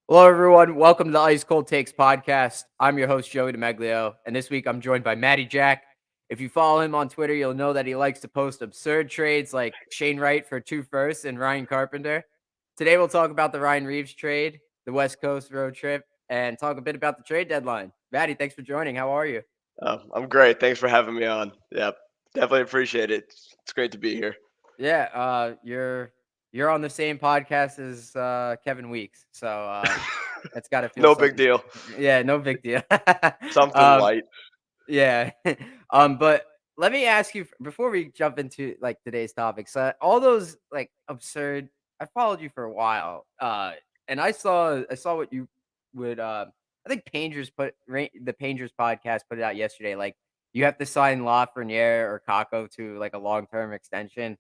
Hello, everyone. Welcome to the Ice Cold Takes podcast. I'm your host, Joey DeMeglio, and this week I'm joined by Matty Jack. If you follow him on Twitter, you'll know that he likes to post absurd trades like Shane Wright for 2 firsts and Ryan Carpenter. Today, we'll talk about the Ryan Reeves trade, the West Coast road trip, and talk a bit about the trade deadline. Matty, thanks for joining. How are you? I'm great. Thanks for having me on. Yep, definitely appreciate it. It's great to be here. Yeah, you're on the same podcast as Kevin Weeks, so that's got to feel No big something. deal. Yeah, no big deal. Something um, light. Yeah. But let me ask you before we jump into like today's topics. All those like absurd. I followed you for a while, and I saw what you would. I think the Pangers podcast put it out yesterday. Like you have to sign Lafreniere or Kako to like a long term extension,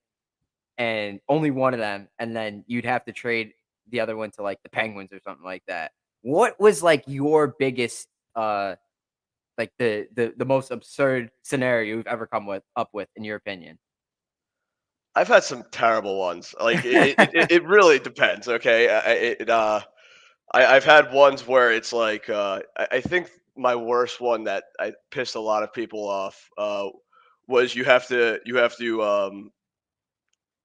and only one of them, and then you'd have to trade the other one to like the Penguins or something like that. What was like your biggest like the most absurd scenario you've ever come up with in your opinion? I've had some terrible ones. Like it really depends. Okay, I've had ones where it's like I think my worst one that I pissed a lot of people off was you have to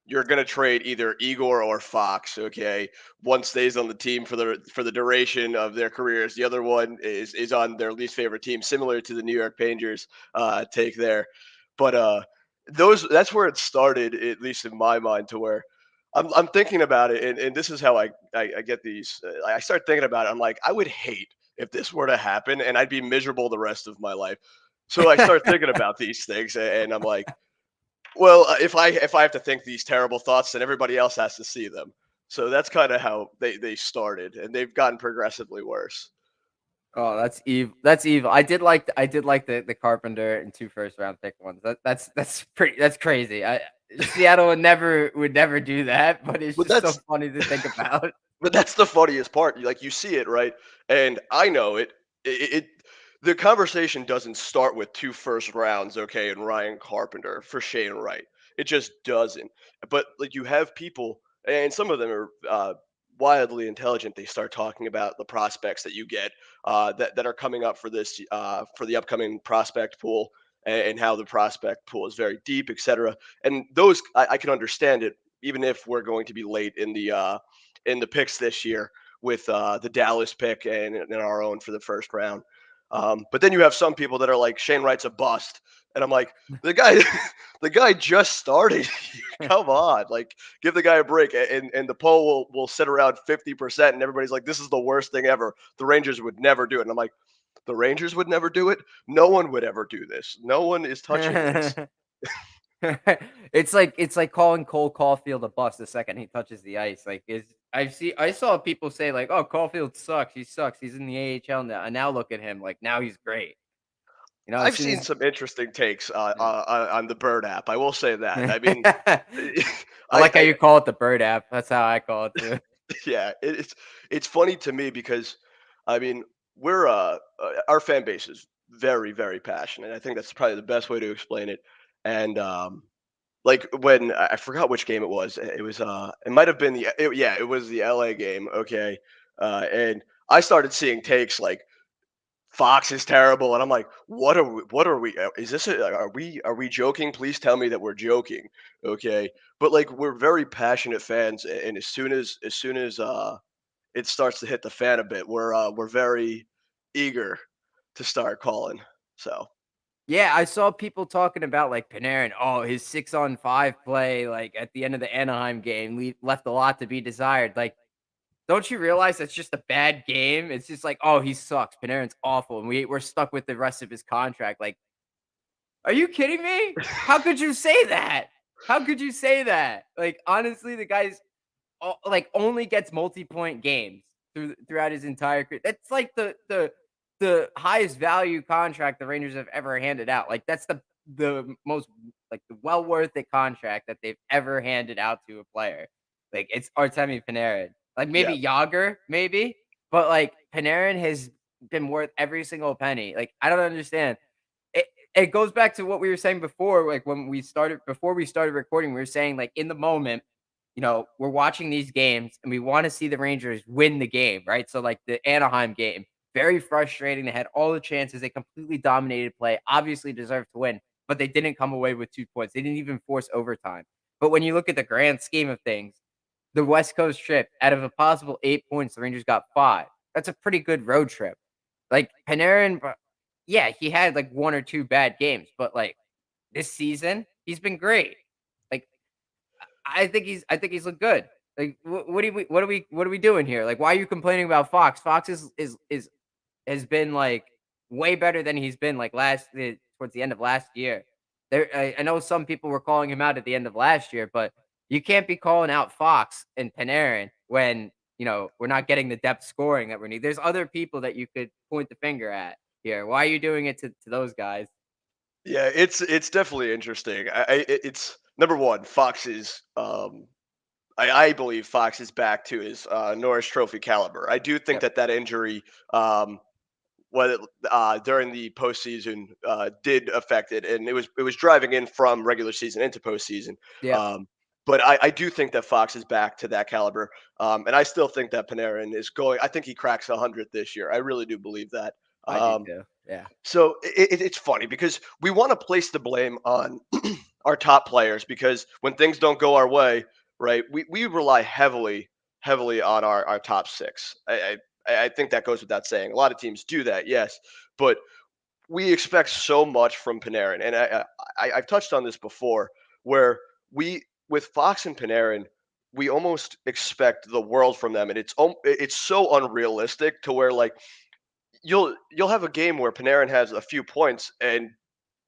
you're gonna trade either Igor or Fox. Okay, one stays on the team for the duration of their careers. The other one is on their least favorite team, similar to the New York Rangers take there. But those that's where it started, at least in my mind, to where I'm thinking about it, and this is how I get these. I start thinking about it. I'm like, I would hate if this were to happen, and I'd be miserable the rest of my life. So I start thinking about these things, and I'm like, well, if I have to think these terrible thoughts, then everybody else has to see them. So that's kind of how they started, and they've gotten progressively worse. Oh, that's evil. That's evil. I did like the Carpenter and 2 first round pick ones. That's crazy. Seattle would never do that, but it's But just so that's funny to think about. but that's the funniest part. Like you see it, right? And I know it. It the conversation doesn't start with 2 first rounds, okay, and Ryan Carpenter for Shane Wright. It just doesn't. But like you have people, and some of them are wildly intelligent. They start talking about the prospects that you get that are coming up for this for the upcoming prospect pool, and how the prospect pool is very deep, etc. And those I can understand it, even if we're going to be late in the picks this year with the Dallas pick and our own for the first round. But then you have some people that are like Shane Wright's a bust, and I'm like, the guy, the guy just started. Come on, like give the guy a break. And the poll will sit around 50%, and everybody's like, this is the worst thing ever. The Rangers would never do it, and I'm like, the Rangers would never do it. No one would ever do this. No one is touching this. It's like calling Cole Caulfield a bust the second he touches the ice. Like is I saw people say like, "Oh, Caulfield sucks. He sucks. He's in the AHL now." And now look at him. Like now he's great. As I've soon seen as some interesting takes on the Bird app. I will say that. I mean, I like how I you call it the Bird app. That's how I call it too. yeah, it's funny to me because I mean we're our fan base is very passionate. I think that's probably the best way to explain it. And like when I forgot which game it was. It was it might have been yeah, it was the LA game. Okay, and I started seeing takes like Fox is terrible, and I'm like, what are we? Is this? Are we joking? Please tell me that we're joking, okay? But like, we're very passionate fans, and as soon as it starts to hit the fan a bit, we're very eager to start calling. So Yeah, I saw people talking about like Panarin. Oh, his 6-on-5 play, like at the end of the Anaheim game, left a lot to be desired. Like, don't you realize that's just a bad game? It's just like, oh, he sucks. Panarin's awful, and we're stuck with the rest of his contract. Like, are you kidding me? How could you say that? How could you say that? Like, honestly, the guy's like only gets multi-point games throughout his entire career. That's like the highest value contract the Rangers have ever handed out. Like that's the most like the well worth it contract that they've ever handed out to a player. Like it's Artemi Panarin. Like yeah, maybe Yager, maybe, but like Panarin has been worth every single penny. Like I don't understand. It goes back to what we were saying before, like when we started before we started recording, we were saying like in the moment we're watching these games and we want to see the Rangers win the game, right? So like the Anaheim game, very frustrating. They had all the chances. They completely dominated play, obviously deserved to win, but they didn't come away with 2 points. They didn't even force overtime. But when you look at the grand scheme of things, the West Coast trip, out of a possible 8 points, the Rangers got five. That's a pretty good road trip. Like Panarin, yeah, he had like one or two bad games, but like this season, he's been great. Like I think he's looked good. Like what are we doing here? Like why are you complaining about Fox? Fox is has been like way better than he's been like towards the end of last year. I know some people were calling him out at the end of last year, but you can't be calling out Fox and Panarin when we're not getting the depth scoring that we need. There's other people that you could point the finger at here. Why are you doing it to those guys? Yeah, it's definitely interesting. It's number one. Fox is I believe Fox is back to his Norris Trophy caliber. I do think Yep. that injury, what during the postseason, did affect it, and it was driving in from regular season into postseason. Yep. Um, but I do think that Fox is back to that caliber, and I still think that Panarin is going. I think he cracks 100 this year. I really do believe that. I do Um, too. Yeah. so it's funny because we want to place the blame on our top players because when things don't go our way, right, we rely heavily on our top six. I think that goes without saying. A lot of teams do that, yes, but we expect so much from Panarin, and I've touched on this before, where we with Fox and Panarin. We almost expect the world from them, and it's so unrealistic to where like you'll have a game where Panarin has a few points and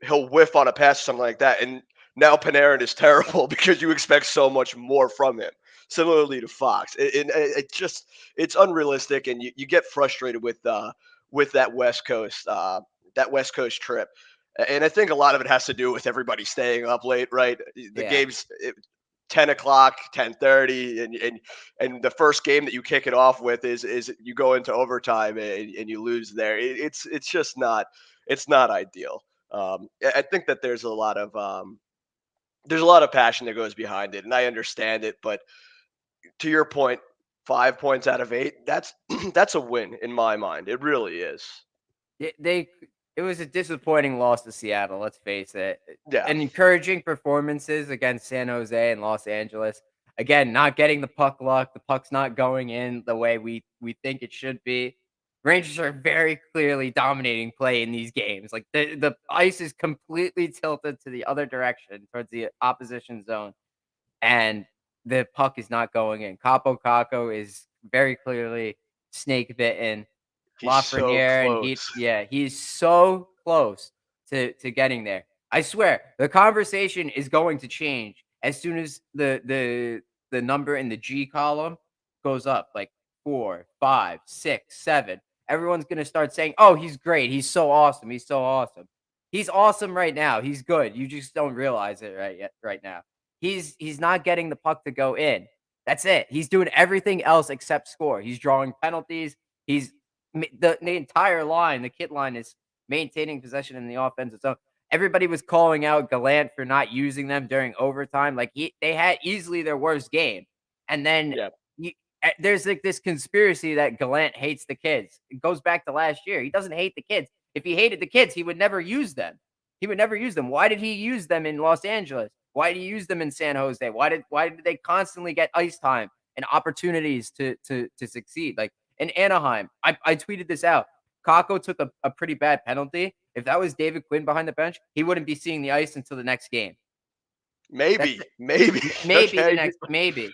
he'll whiff on a pass or something like that, and now Panarin is terrible because you expect so much more from him. Similarly to Fox, it just it's unrealistic, and you get frustrated with that West Coast trip. And I think a lot of it has to do with everybody staying up late, right? The Yeah. game's 10 o'clock, 10:30, and the first game that you kick it off with is you go into overtime and you lose there. It's just not ideal. I think that there's a lot of passion that goes behind it, and I understand it. But to your point, 5 points out of eight, that's a win in my mind. It really is. They it was a disappointing loss to Seattle, let's face it. Yeah, And encouraging performances against San Jose and Los Angeles. Again, not getting the puck luck, the puck's not going in the way we think it should be. Rangers are very clearly dominating play in these games. Like the ice is completely tilted to the other direction towards the opposition zone, and the puck is not going in. Capo Caco is very clearly snake bitten. he's so Lafreniere, and close. he's so close to getting there. I swear, the conversation is going to change as soon as the number in the G column goes up, like 4, 5, 6, 7. Everyone's gonna start saying, "Oh, he's great. He's so awesome. He's so awesome." He's awesome right now. He's good. You just don't realize it right now. He's not getting the puck to go in. That's it. He's doing everything else except score. He's drawing penalties. He's the entire line, the kit line is maintaining possession in the offensive zone. Everybody was calling out Gallant for not using them during overtime. Like they had easily their worst game, and then Yeah, you, there's like this conspiracy that Gallant hates the kids. It goes back to last year. He doesn't hate the kids. If he hated the kids, he would never use them. He would never use them. Why did he use them in Los Angeles? Why did he use them in San Jose? Why did they constantly get ice time and opportunities to succeed? Like in Anaheim, I tweeted this out. Kako took a pretty bad penalty. If that was David Quinn behind the bench, he wouldn't be seeing the ice until the next game. That's maybe. maybe the Okay, next maybe.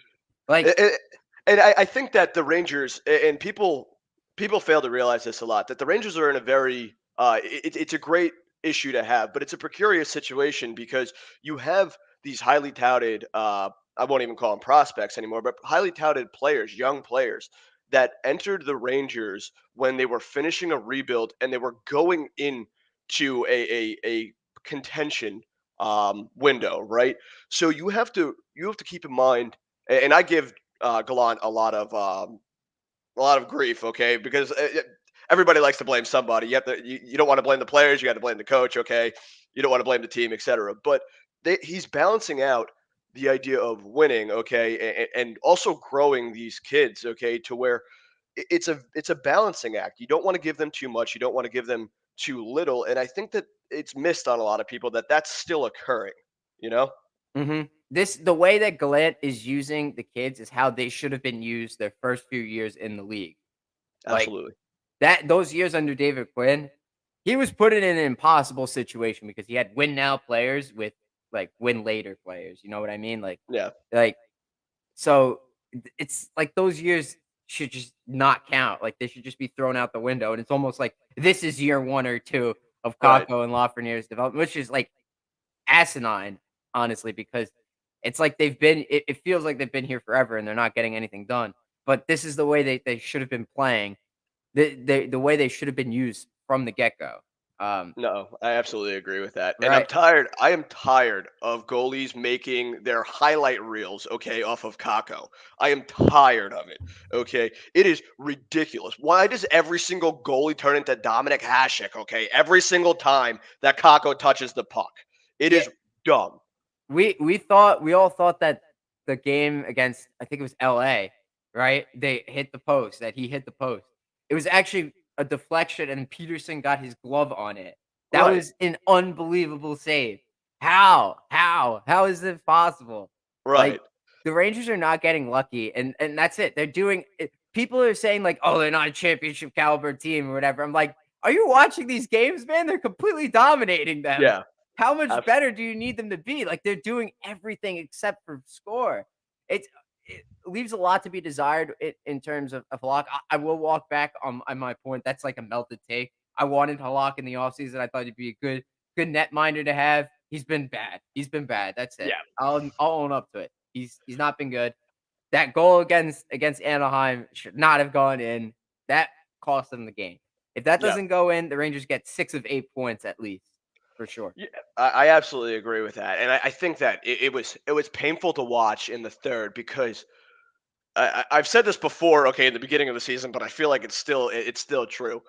Like A- and I think that the Rangers and people fail to realize this a lot that the Rangers are in a very it's a great issue to have, but it's a precarious situation because you have these highly touted I won't even call them prospects anymore, but highly touted players, young players that entered the Rangers when they were finishing a rebuild and they were going into a contention window, right? So you have to keep in mind, and I give Gallant a lot of grief, okay, because everybody likes to blame somebody. You don't want to blame the players, you got to blame the coach, okay. You don't want to blame the team, etc. But he's balancing out the idea of winning, okay, and also growing these kids, okay, to where it's a balancing act. You don't want to give them too much. You don't want to give them too little. And I think that it's missed on a lot of people that that's still occurring. You know? The way that Gallant is using the kids is how they should have been used their first few years in the league. Like Absolutely. that those years under David Quinn, he was put in an impossible situation because he had win now players with like win later players. You know what I mean? Yeah. Like so it's like those years should just not count. Like they should just be thrown out the window. And it's almost like this is year one or two of Right. Kako and Lafreniere's development, which is like asinine, honestly, because it's like it feels like they've been here forever and they're not getting anything done. But this is the way they should have been playing. The way they should have been used from the get-go. Um, No, I absolutely agree with that. And I'm right. tired. I am tired of goalies making their highlight reels, okay, off of Kako. I am tired of it. Okay. It is ridiculous. Why does every single goalie turn into Dominic Hasek, okay? Every single time that Kako touches the puck. It Yeah, is dumb. we all thought that the game against I think it was LA, right? They hit the post, that he hit the post. It was actually a deflection and Peterson got his glove on it. That Right. was an unbelievable save. How? How? How is it possible? Like Right. the Rangers are not getting lucky and that's it. They're doing it. People are saying like, "Oh, they're not a championship caliber team or whatever." I'm like, "Are you watching these games, man? They're completely dominating them." Yeah. How much Abs- better do you need them to be? Like, they're doing everything except for score. It leaves a lot to be desired in terms of Halak. I will walk back on my point. That's like a melted take. I wanted Halak in the offseason. I thought he'd be a good netminder to have. He's been bad. He's been bad. That's it. yeah. I'll own up to it. He's not been good. That goal against Anaheim should not have gone in. That cost them the game. If that Yeah. doesn't go in, the Rangers get 6 of 8 points at least, for sure. Yeah, I absolutely agree with that, and I think that it was painful to watch in the third because I've said this before, okay, in the beginning of the season, but I feel like it's still true.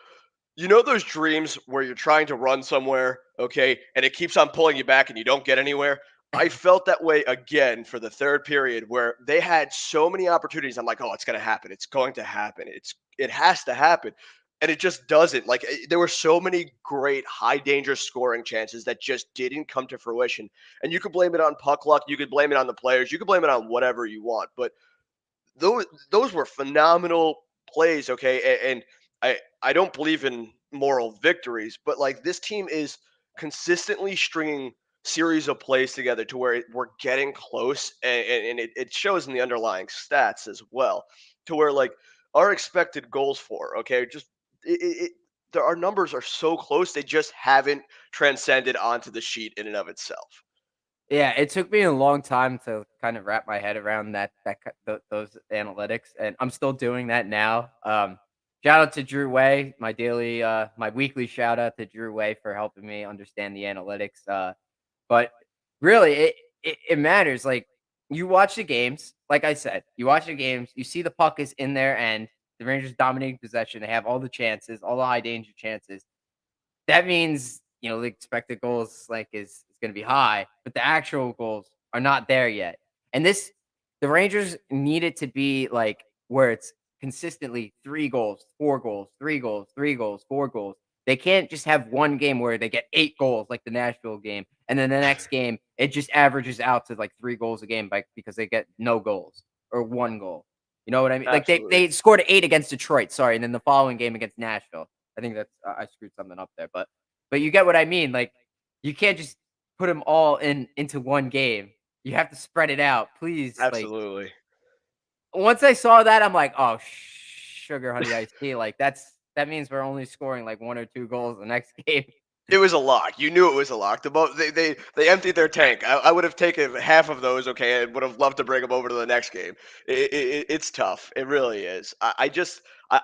You know those dreams where you're trying to run somewhere, okay, and it keeps on pulling you back and you don't get anywhere? I felt that way again for the third period where they had so many opportunities. I'm like, "Oh, it's going to happen. It's going to happen. It has to happen." And it just doesn't. Like there were so many great high danger scoring chances that just didn't come to fruition. And you could blame it on puck luck, you could blame it on the players, you could blame it on whatever you want, but those were phenomenal plays, okay? And I don't believe in moral victories, but like this team is consistently stringing series of plays together to where we're getting close, and it shows in the underlying stats as well, to where like our expected goals for, okay, just it our numbers are so close, they just haven't transcended onto the sheet in and of itself. Yeah, it took me a long time to kind of wrap my head around those analytics, and I'm still doing that now. Shout out to Drew Way, my weekly shout out to Drew Way for helping me understand the analytics. But really, it matters. Like you watch the games, like I said, you watch the games, you see the puck is in their end, the Rangers dominating possession, they have all the chances, all the high danger chances. That means, the expected goals, like, is gonna be high, but the actual goals are not there yet. And the Rangers need it to be, like, where it's consistently 3 goals, 4 goals, 3 goals, 3 goals, 4 goals. They can't just have one game where they get 8 goals like the Nashville game, and then the next game, it just averages out to, like, 3 goals a game because they get no goals or 1 goal. You know what I mean? Like, Absolutely. they scored 8 against Detroit, sorry, and then the following game against Nashville. I think that's I screwed something up there, but you get what I mean. Like you can't just put them all into one game. You have to spread it out, please. Like Absolutely. once I saw that, I'm like, oh, sugar honey iced tea. Like that means we're only scoring like 1 or 2 goals the next game. It was a lock. You knew it was a lock. They emptied their tank. I would have taken half of those, okay, and would have loved to bring them over to the next game. It's tough. It really is. I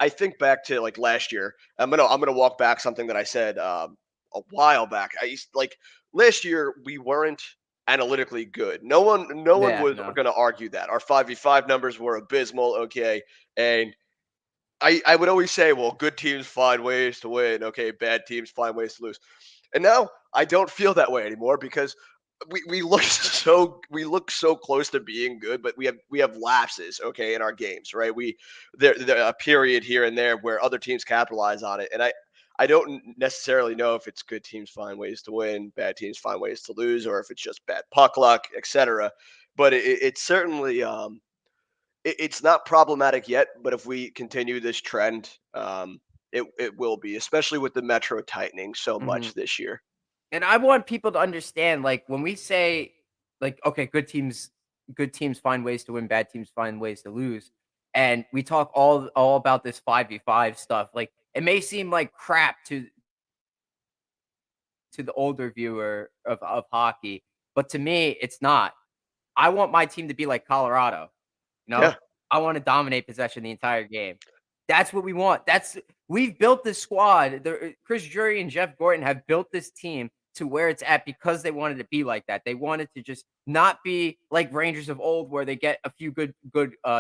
think back to like last year. I'm gonna walk back something that I said a while back. Like last year we weren't analytically good. No one Yeah, was no. gonna argue that our 5v5 numbers were abysmal. Okay, and I would always say, well, good teams find ways to win. Okay, bad teams find ways to lose. And now I don't feel that way anymore because we look we look so close to being good, but we have lapses, okay, in our games, right? There a period here and there where other teams capitalize on it, and I don't necessarily know if it's good teams find ways to win, bad teams find ways to lose, or if it's just bad puck luck, etc. But it's certainly it's not problematic yet. But if we continue this trend, it will be, especially with the metro tightening so Mhm. much this year. And I want people to understand, like, when we say, like, okay, good teams find ways to win, bad teams find ways to lose, and we talk all about this 5v5 stuff, like, it may seem like crap to the older viewer of hockey, but to me, it's not. I want my team to be like Colorado. You know, Yeah, I want to dominate possession the entire game. That's what we want. We've built this squad. Chris Drury and Jeff Gordon have built this team to where it's at because they wanted to be like that. They wanted to just not be like Rangers of old, where they get a few good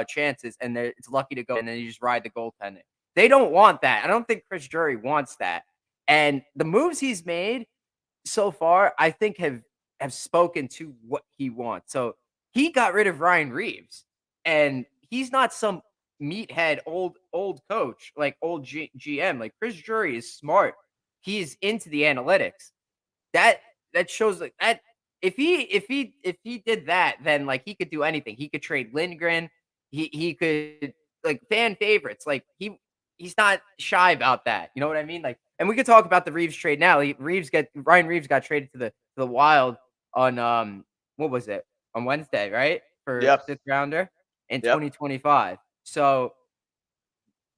chances and it's lucky to go, and then you just ride the goaltending. They don't want that. I don't think Chris Drury wants that. And the moves he's made so far, I think have spoken to what he wants. So he got rid of Ryan Reeves, and he's not some meathead old coach like old GM. Like Chris Drury is smart. He is into the analytics. That that shows like that if he did that, then like he could do anything. He could trade Lindgren. He could like fan favorites. Like he's not shy about that. You know what I mean? Like, and we could talk about the Reeves trade now. Ryan Reeves got traded to the Wild on what was it, on Wednesday, right? For yeah, 6th rounder in yep. 2025. So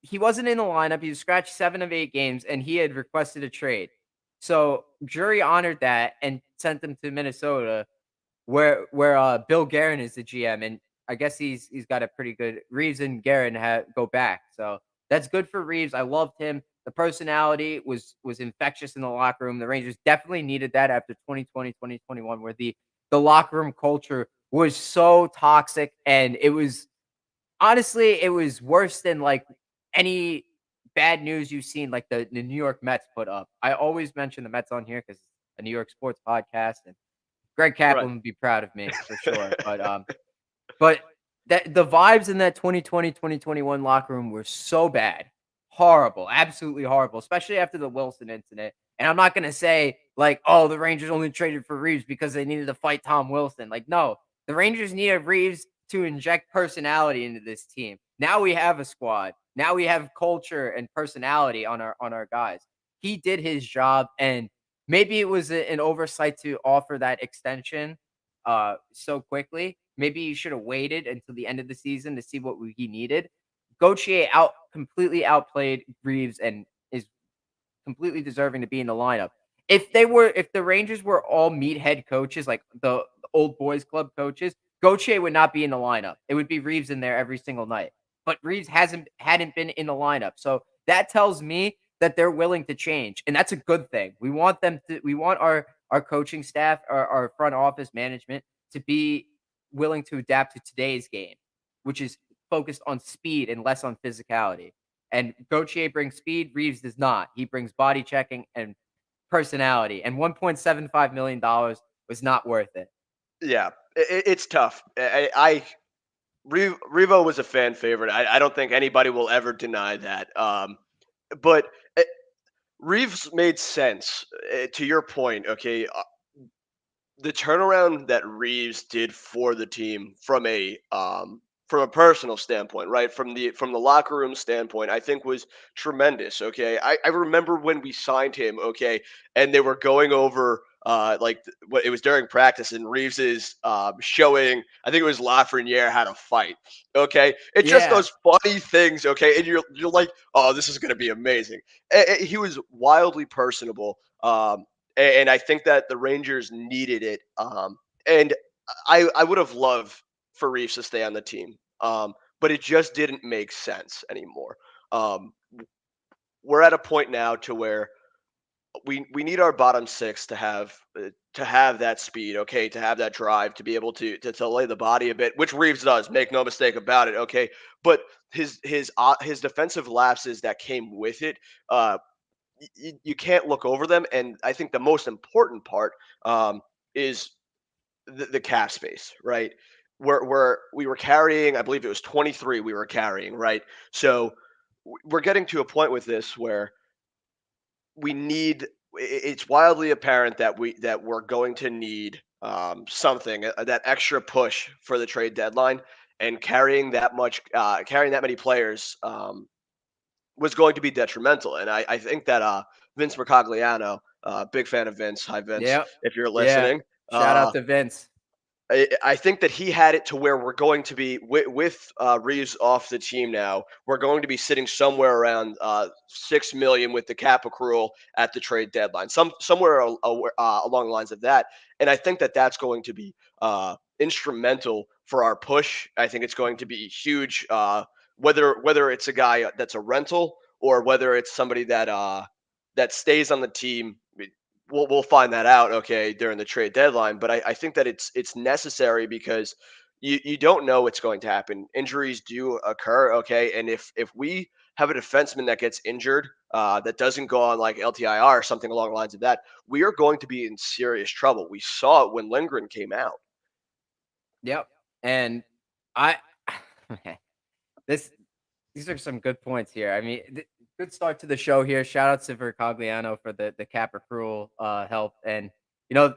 he wasn't in the lineup. He was scratched 7 of 8 games, and he had requested a trade. So jury honored that and sent him to Minnesota, where Bill Guerin is the GM, and I guess he's got a pretty good. Reeves and Guerin go back, so that's good for Reeves. I loved him. The personality was infectious in the locker room. The Rangers definitely needed that after 2020, 2021, where the locker room culture was so toxic, and it was honestly, it was worse than, like, any bad news you've seen, like, the New York Mets put up. I always mention the Mets on here because it's a New York sports podcast, and Greg Right. Kaplan would be proud of me for sure, but that the vibes in that 2020, 2021 locker room were so bad. Horrible, absolutely horrible, especially after the Wilson incident. And I'm not gonna say like, oh, the Rangers only traded for Reeves because they needed to fight Tom Wilson. Like, no, the Rangers needed Reeves to inject personality into this team. Now we have a squad. Now we have culture and personality on our guys. He did his job, and maybe it was an oversight to offer that extension so quickly. Maybe you should have waited until the end of the season to see what he needed. Gauthier completely outplayed Reeves and is completely deserving to be in the lineup. If the Rangers were all meathead coaches, like the old boys club coaches, Gauthier would not be in the lineup. It would be Reeves in there every single night. But Reeves hadn't been in the lineup. So that tells me that they're willing to change. And that's a good thing. We want our coaching staff, our front office management to be willing to adapt to today's game, which is focused on speed and less on physicality. And Gauthier brings speed, Reeves does not. He brings body checking and personality. And $1.75 million was not worth it. Yeah, it's tough. Revo was a fan favorite. I don't think anybody will ever deny that. But Reeves made sense to your point. Okay, the turnaround that Reeves did for the team from a personal standpoint, right? From the locker room standpoint, I think was tremendous. Okay. I remember when we signed him, okay, and they were going over like what it was during practice and Reeves is showing, I think it was Lafreniere how to fight. Okay. It's just Yeah. those funny things, okay, and you're like, oh, this is gonna be amazing. He was wildly personable. And I think that the Rangers needed it. And I would have loved for Reeves to stay on the team, but it just didn't make sense anymore. Um, we're at a point now to where we need our bottom six to have that speed, okay, to have that drive, to be able to lay the body a bit, which Reeves does. Make no mistake about it, okay. But his defensive lapses that came with it, you can't look over them. And I think the most important part is the cap space, right? We were carrying, I believe it was 23 we were carrying, right? So we're getting to a point with this where we need it's wildly apparent that we're going to need something that extra push for the trade deadline, and carrying that many players was going to be detrimental. And I think that Vince Mercogliano, big fan of Vince, hi Vince, Yep. if you're Yeah. listening, Shout out to Vince. I think that he had it to where we're going to be with Reeves off the team now. We're going to be sitting somewhere around 6 million with the cap accrual at the trade deadline, somewhere along the lines of that. And I think that that's going to be instrumental for our push. I think it's going to be huge. Whether it's a guy that's a rental or whether it's somebody that stays on the team, we'll find that out, okay, during the trade deadline. But I think that it's necessary because you don't know what's going to happen. Injuries do occur, okay, and if we have a defenseman that gets injured, that doesn't go on like LTIR or something along the lines of that, we are going to be in serious trouble. We saw it when Lindgren came out. Yep. And I this these are some good points here. I mean, good start to the show here. Shout out to Vercogliano for the cap accrual help. And you know,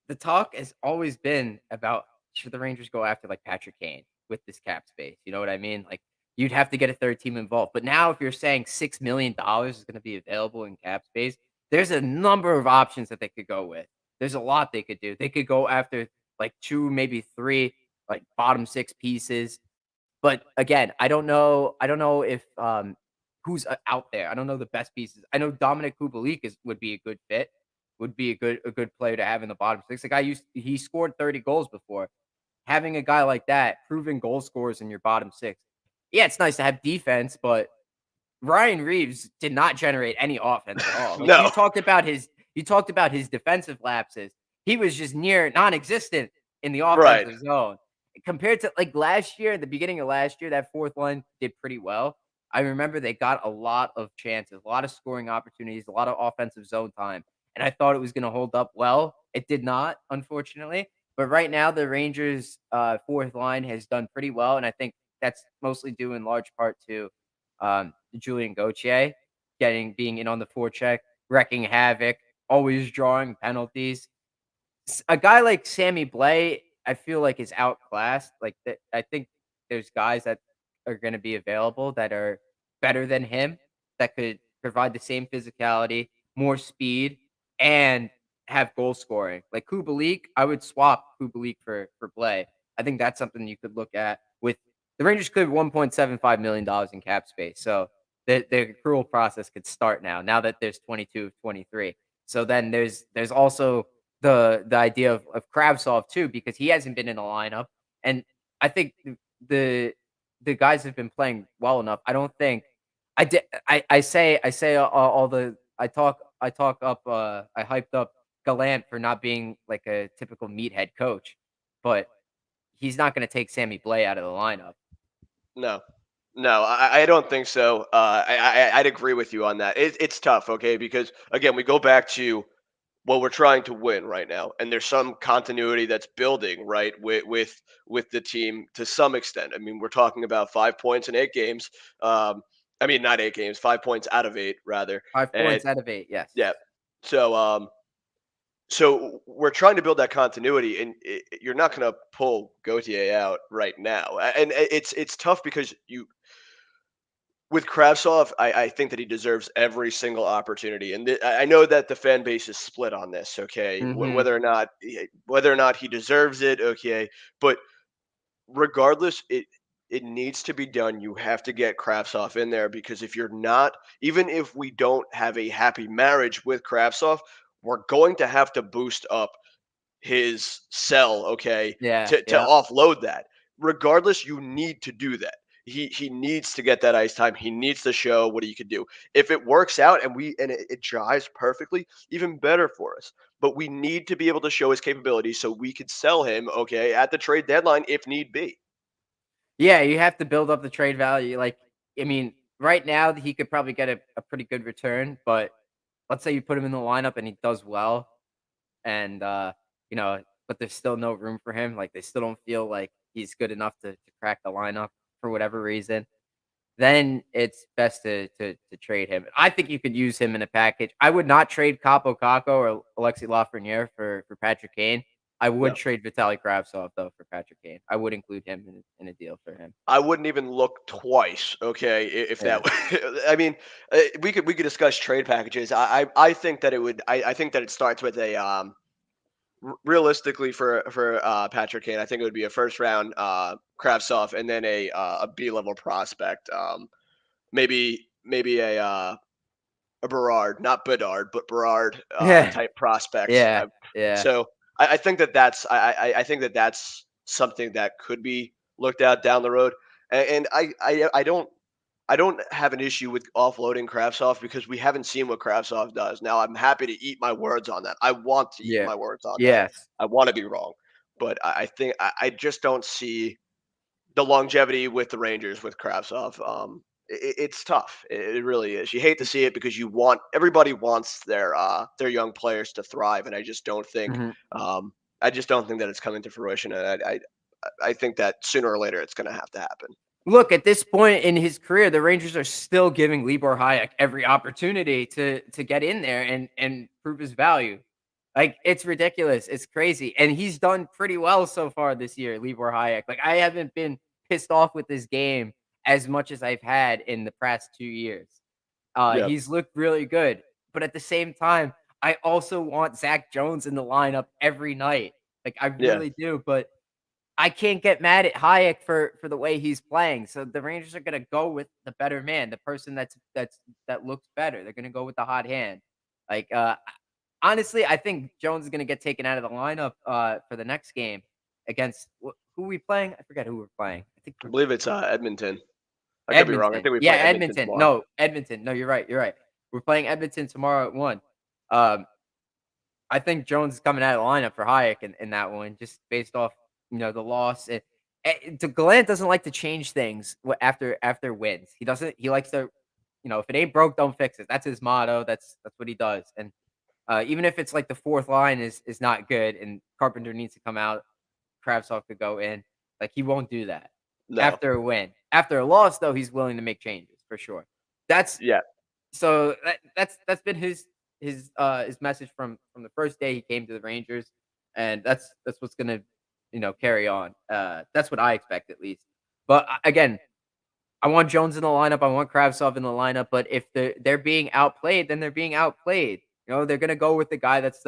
the talk has always been about should the Rangers go after like Patrick Kane with this cap space. You know what I mean? Like you'd have to get a third team involved. But now if you're saying $6 million is going to be available in cap space, there's a number of options that they could go with. There's a lot they could do. They could go after like two, maybe three, like bottom six pieces. But again, I don't know if who's out there. I don't know the best pieces. I know Dominic Kubalik would be a good fit. Would be a good player to have in the bottom six. The guy he scored 30 goals before. Having a guy like that, proven goal scorers in your bottom six. Yeah, it's nice to have defense, but Ryan Reeves did not generate any offense at all. Like No, you talked about his defensive lapses. He was just near non-existent in the right. offensive zone. Compared to like last year, the beginning of last year, that fourth line did pretty well. I remember they got a lot of chances, a lot of scoring opportunities, a lot of offensive zone time, and I thought it was going to hold up well. It did not, unfortunately. But right now, the Rangers' fourth line has done pretty well, and I think that's mostly due in large part to Julian Gauthier being in on the forecheck, wrecking havoc, always drawing penalties. A guy like Sammy Blais, I feel like is outclassed. Like that, I think there's guys that are going to be available that are better than him that could provide the same physicality, more speed, and have goal scoring. Like Kubalik, I would swap Kubalik for Blais. I think that's something you could look at. With the Rangers cleared $1.75 million in cap space, so the accrual process could start now. Now that there's 22 of 23, so then there's also the idea of Kravtsov too, because he hasn't been in the lineup, and I think the the guys have been playing well enough. I don't think I did. I say all the I talk up I hyped up Gallant for not being like a typical meathead coach, but he's not going to take Sammy Blais out of the lineup. No, no, I don't think so. I'd agree with you on that. It's tough, okay, because again, we go back to well, we're trying to win right now, and there's some continuity that's building, right, with the team to some extent. I mean, we're talking about 5 points in 8 games. I mean, not 8 games, 5 points out of eight, rather, 5 points and out of 8, yes. yeah. So, so we're trying to build that continuity, and you're not going to pull Gautier out right now, and it's tough because you with Kravtsov, I think that he deserves every single opportunity, and I know that the fan base is split on this. Okay, Mhm. whether or not he deserves it, okay, but regardless, it needs to be done. You have to get Kravtsov in there because if you're not, even if we don't have a happy marriage with Kravtsov, we're going to have to boost up his sell, okay, Yeah, to yeah. offload that. Regardless, you need to do that. He needs to get that ice time. He needs to show what he could do. If it works out and it jives perfectly, even better for us. But we need to be able to show his capabilities so we could sell him, okay, at the trade deadline if need be. Yeah, you have to build up the trade value, like, I mean, right now, he could probably get a pretty good return, but let's say you put him in the lineup and he does well, and, you know, but there's still no room for him. Like they still don't feel like he's good enough to crack the lineup for whatever reason. Then it's best to trade him. I think you could use him in a package. I would not trade Capo Caco or Alexi Lafreniere for Patrick Kane. I would No. trade Vitaly Kravtsov though for Patrick Kane. I would include him in a deal for him. I wouldn't even look twice, okay, if that Yeah. I mean, we could discuss trade packages. I think that it would I think that it starts with a, realistically for Patrick Kane, I think it would be a first round, Kravtsov and then a B-level prospect, maybe a Berard, not Bedard, but Berard, Yeah. type prospect. Yeah. Yeah. So I think that I think that that's something that could be looked at down the road. And I don't have an issue with offloading Kravtsov because we haven't seen what Kravtsov does. Now I'm happy to eat my words on that. I want to eat Yeah. my words on that. Yes. I want to be wrong, but I think I just don't see the longevity with the Rangers with Kravtsov. It's tough. It really is. You hate to see it because everybody wants their young players to thrive, and Mhm. I just don't think that it's coming to fruition. And I think that sooner or later it's going to have to happen. Look, at this point in his career, the Rangers are still giving Libor Hayek every opportunity to get in there and prove his value. Like it's ridiculous, it's crazy, and he's done pretty well so far this year, Libor Hayek. Like I haven't been pissed off with this game as much as I've had in the past 2 years. Yeah, He's looked really good, but at the same time, I also want Zach Jones in the lineup every night. Like I yeah, really do, but I can't get mad at Hayek for the way he's playing. So the Rangers are gonna go with the better man, the person that looks better. They're gonna go with the hot hand. Like honestly, I think Jones is gonna get taken out of the lineup for the next game against who we playing? I forget who we're playing. I think I we're believe it's Edmonton. I could be wrong. I Edmonton. think we Yeah, play Edmonton Edmonton. tomorrow. No, Edmonton. No, you're right. You're right. We're playing Edmonton tomorrow at 1. Um, I think Jones is coming out of the lineup for Hayek in that one, just based off the loss. Gallant doesn't like to change things after wins. He doesn't. He likes to, if it ain't broke, don't fix it. That's his motto. That's what he does. And even if it's like the fourth line is not good and Carpenter needs to come out, Kravtsov could go in. Like he won't do that No, after a win. After a loss, though, he's willing to make changes for sure. That's yeah, so that's been his message from the first day he came to the Rangers, and that's what's gonna carry on. That's what I expect at least. But again, I want Jones in the lineup. I want Kravtsov in the lineup. But if they're being outplayed, then they're being outplayed. They're gonna go with the guy that's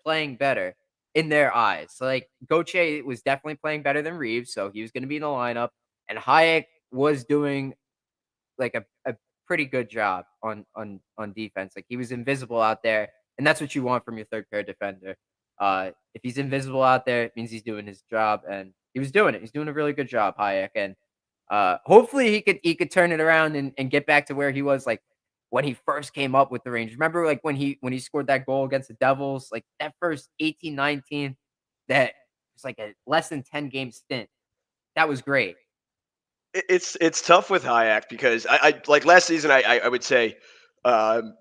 playing better in their eyes. So like Gauthier was definitely playing better than Reeves, so he was gonna be in the lineup, and Hayek was doing like a pretty good job on defense. Like he was invisible out there, and that's what you want from your third pair defender. If he's invisible out there, it means he's doing his job, and he was doing it. He's doing a really good job, Hayek, and hopefully he could turn it around and get back to where he was like when he first came up with the Rangers. Remember like when he scored that goal against the Devils, like that first 18-19, that was like a less than 10 game stint. That was great. it's tough with Hayek because I like last season. I would say, um,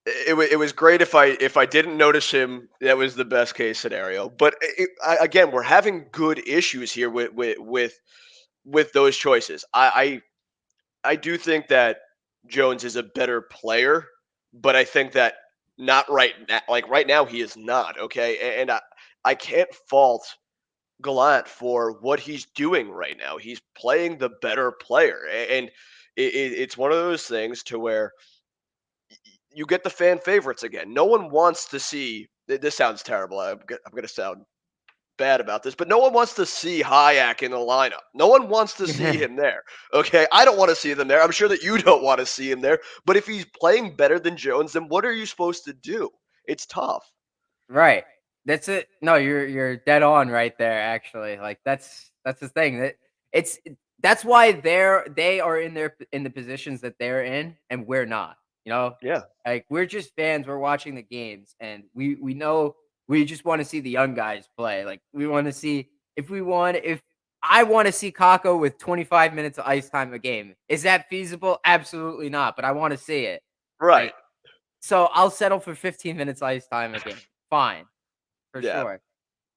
it was great if I didn't notice him. That was the best case scenario. But again, we're having good issues here with those choices. I do think that Jones is a better player, but I think that not right now. Like right now, he is not okay, and I can't fault Gallant for what he's doing right now. He's playing the better player, and it's one of those things to where you get the fan favorites again. No one wants to see. This sounds terrible. I'm going to sound bad about this, but no one wants to see Hayek in the lineup. No one wants to see him there. Okay, I don't want to see them there. I'm sure that you don't want to see him there. But if he's playing better than Jones, then what are you supposed to do? It's tough. Right. That's it. No, you're dead on right there, actually. Like that's the thing. It's that's why they are in the positions that they're in and we're not. You know? Yeah, Like we're just fans, we're watching the games and we know we just want to see the young guys play. Like we want to see if I want to see Kako with 25 minutes of ice time a game. Is that feasible? Absolutely not, but I want to see it. right. Like so I'll settle for 15 minutes ice time a game. Fine, for Yeah. sure.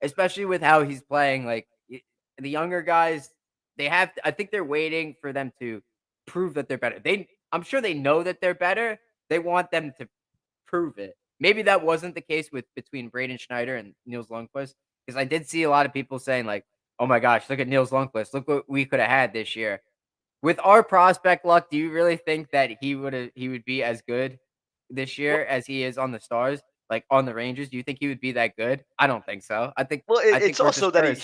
especially with how he's playing. Like the younger guys, I think they're waiting for them to prove that they're better. I'm sure they know that they're better. They want them to prove it. Maybe that wasn't the case with between Braden Schneider and Niels Lundqvist, because I did see a lot of people saying like, "Oh my gosh, look at Niels Lundqvist! Look what we could have had this year." With our prospect luck, do you really think that he would be as good this Well, year as he is on the Stars, like on the Rangers? Do you think he would be that good? I don't think so. well, I think it's we're just also that cursed.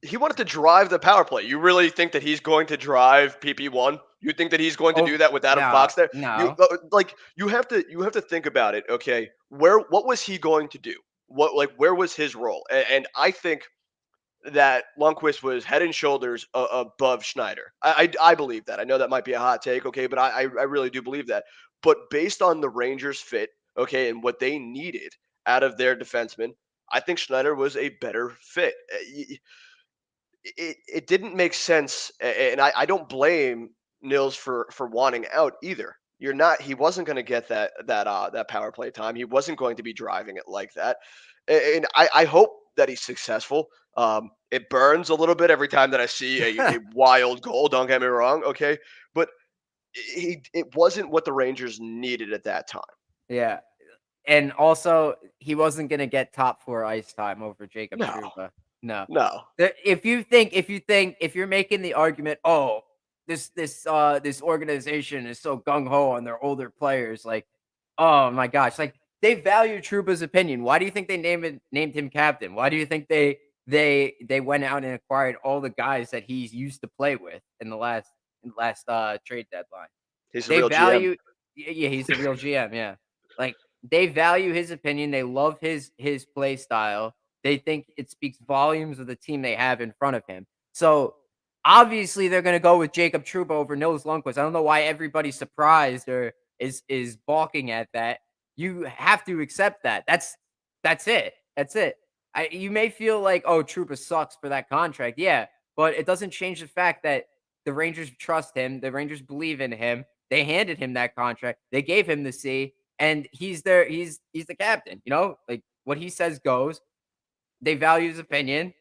he wanted to drive the power play. You really think that he's going to drive PP1? You think that he's going to Oh do that with Adam no, Fox there? no. Like you have to think about it. Okay, what was he going to do? Where was his role? And I think that Lundqvist was head and shoulders above Schneider. I believe that. I know that might be a hot take, okay, but I really do believe that. But based on the Rangers' fit, okay, and what they needed out of their defenseman, I think Schneider was a better fit. It didn't make sense, and I don't blame Nils for wanting out either. You're not. He wasn't going to get that power play time. He wasn't going to be driving it like that, and I hope that he's successful. It burns a little bit every time that I see a wild goal. Don't get me wrong, okay, but it wasn't what the Rangers needed at that time. Yeah, and also he wasn't gonna get top 4 ice time over Jacob No, Trouba. No. no, If you're making the argument, "Oh, this organization is so gung ho on their older players," like, oh my gosh, like they value Trouba's opinion. Why do you think they named him captain? Why do you think they went out and acquired all the guys that he's used to play with in the last trade deadline? he's a They real GM. value yeah, he's the real GM, yeah. Like, they value his opinion, they love his play style. They think it speaks volumes of the team they have in front of him. So, obviously, they're gonna go with Jacob Trouba over Nils Lundqvist. I don't know why everybody's surprised or is balking at that. You have to accept that. That's it. That's it. You may feel like, "Oh, Trouba sucks for that contract." Yeah, but it doesn't change the fact that the Rangers trust him, the Rangers believe in him. They handed him that contract. They gave him the C, and he's the captain, you know? Like what he says goes. They value his opinion.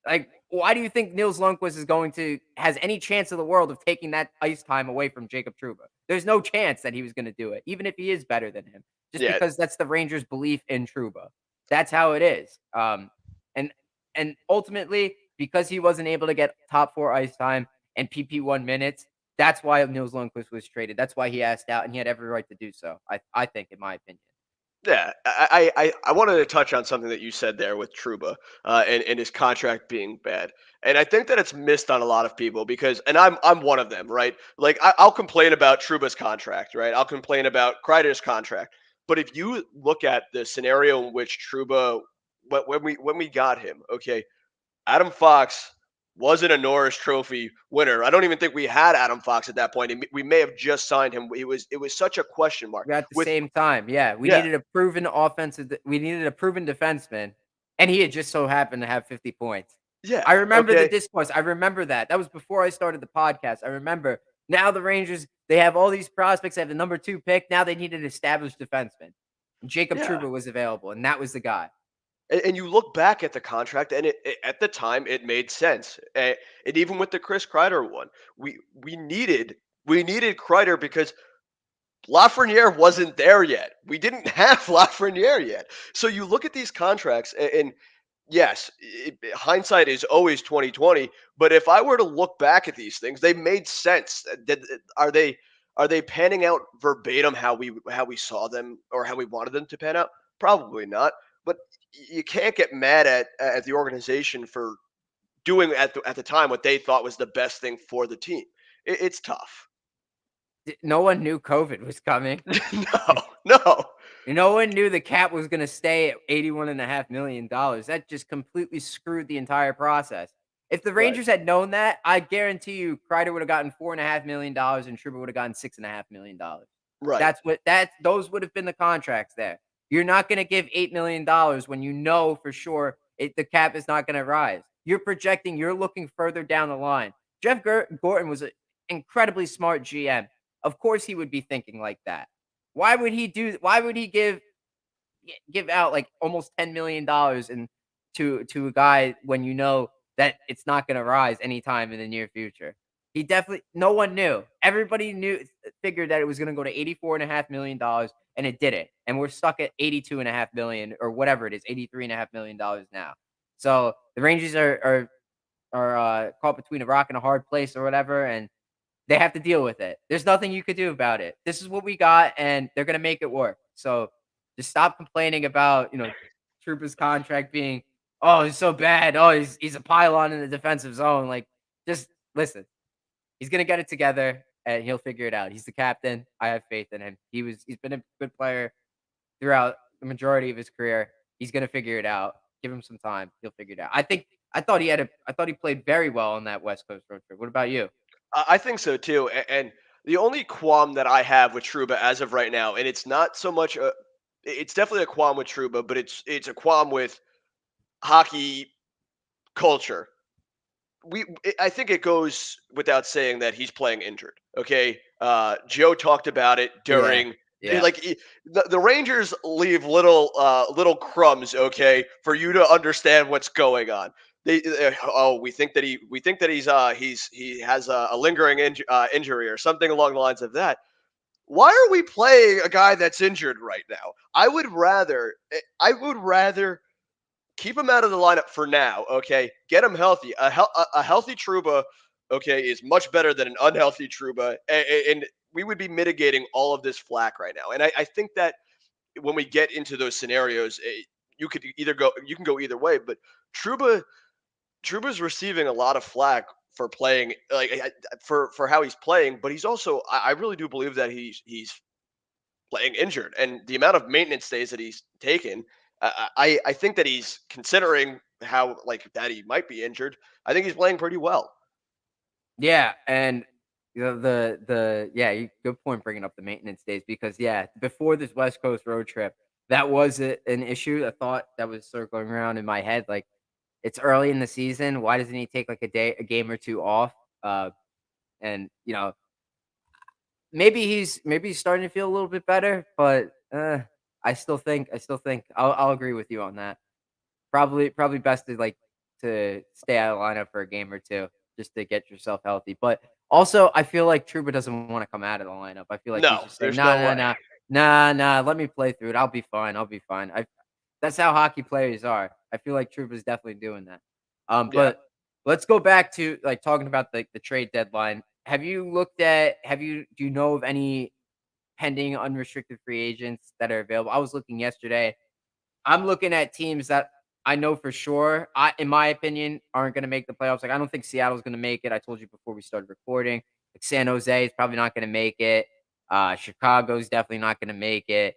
Like, why do you think Nils Lundqvist has any chance of the world of taking that ice time away from Jacob Trouba? There's no chance that he was going to do it, even if he is better than him, just Yeah, because that's the Rangers' belief in Trouba. That's how it is. And ultimately, because he wasn't able to get top 4 ice time and PP1 minutes, that's why Nils Lundqvist was traded. That's why he asked out, and he had every right to do so. I think, in my opinion. yeah, I wanted to touch on something that you said there with Truba and his contract being bad, and I think that it's missed on a lot of people because, and I'm one of them, right? Like I'll complain about Truba's contract, right? I'll complain about Kreider's contract, but if you look at the scenario in which Truba, when we got him, okay, Adam Fox wasn't a Norris Trophy winner. I don't even think we had Adam Fox at that point. We may have just signed him. It was such a question mark We're at the with same time, yeah, yeah. we needed a proven defenseman, and he had just so happened to have 50 points. Yeah. I remember the Okay. discourse, I remember that. That was before I started the podcast. I remember now the Rangers, they have all these prospects, they have the number 2 pick, now they need an established defenseman. And Jacob Yeah. Trouba was available, and that was the guy. And you look back at the contract, and at the time it made sense. And even with the Chris Kreider one, we needed Kreider because Lafreniere wasn't there yet. We didn't have Lafreniere yet. So you look at these contracts, and yes, hindsight is always 2020. But if I were to look back at these things, they made sense. Are they panning out verbatim how we saw them or how we wanted them to pan out? Probably not. But you can't get mad at the organization for doing at the time what they thought was the best thing for the team. It's tough. No one knew COVID was coming. No, no. No one knew the cap was gonna stay at $81.5 million. That just completely screwed the entire process. If the Right, Rangers had known that, I guarantee you Kreider would have gotten $4.5 million and Trouba would have gotten $6.5 million. right. Those would have been the contracts there. You're not gonna give $8 million when you know for sure the cap is not gonna rise. You're looking further down the line. Gorton was an incredibly smart GM. Of course he would be thinking like that. Why would he give out like almost $10 million and to a guy when you know that it's not gonna rise anytime in the near future. He definitely no one knew. Everybody knew figured that it was gonna go to $84.5 million, and it didn't. And we're stuck at 82.5 million or whatever it is, $83.5 million now. So the Rangers are caught between a rock and a hard place or whatever, and they have to deal with it. There's nothing you could do about it. This is what we got, and they're gonna make it work. So just stop complaining about Trupa's contract being, oh, he's so bad. Oh, he's a pylon in the defensive zone. Like, just listen. He's gonna get it together, and he'll figure it out. He's the captain. I have faith in him. He's been a good player throughout the majority of his career. He's gonna figure it out. Give him some time. He'll figure it out. I thought he played very well on that West Coast road trip. What about you? I think so too. And the only qualm that I have with Truba as of right now, and it's not so much it's definitely a qualm with Truba, but it's a qualm with hockey culture. I think it goes without saying that he's playing injured. Okay, Joe talked about it Yeah. during Yeah. the Rangers leave little crumbs, okay, for you to understand what's going on. We think that he has a lingering injury or something along the lines of that. Why are we playing a guy that's injured right now? I would rather keep him out of the lineup for now. Okay, get him healthy. A healthy Truba, okay, is much better than an unhealthy Truba, and we would be mitigating all of this flack right now. And I think that when we get into those scenarios, you can go either way. But Truba Truba's receiving a lot of flack for playing for how he's playing, but he's also I really do believe that he's playing injured, and the amount of maintenance days that he's taken, I think that he's considering how like that he might be injured. I think he's playing pretty well. Yeah, and good point bringing up the maintenance days because yeah, before this West Coast road trip, that was an issue. A thought that was circling around in my head. Like, it's early in the season. Why doesn't he take like a game or two off? And maybe he's starting to feel a little bit better, but I still think I'll agree with you on that. Probably best to stay out of lineup for a game or two just to get yourself healthy. But also, I feel like Trouba doesn't want to come out of the lineup. I feel like he's No, just saying, there's nah, no nah, way. nah, nah, nah. Let me play through it. I'll be fine. I'll be fine. That's how hockey players are. I feel like Trouba's definitely doing that. Yeah. But let's go back to like talking about the trade deadline. Do you know of any pending unrestricted free agents that are available? I was looking yesterday. I'm looking at teams that I know for sure, in my opinion, aren't going to make the playoffs. Like, I don't think Seattle's going to make it. I told you before we started recording. Like, San Jose is probably not going to make it. Chicago's definitely not going to make it.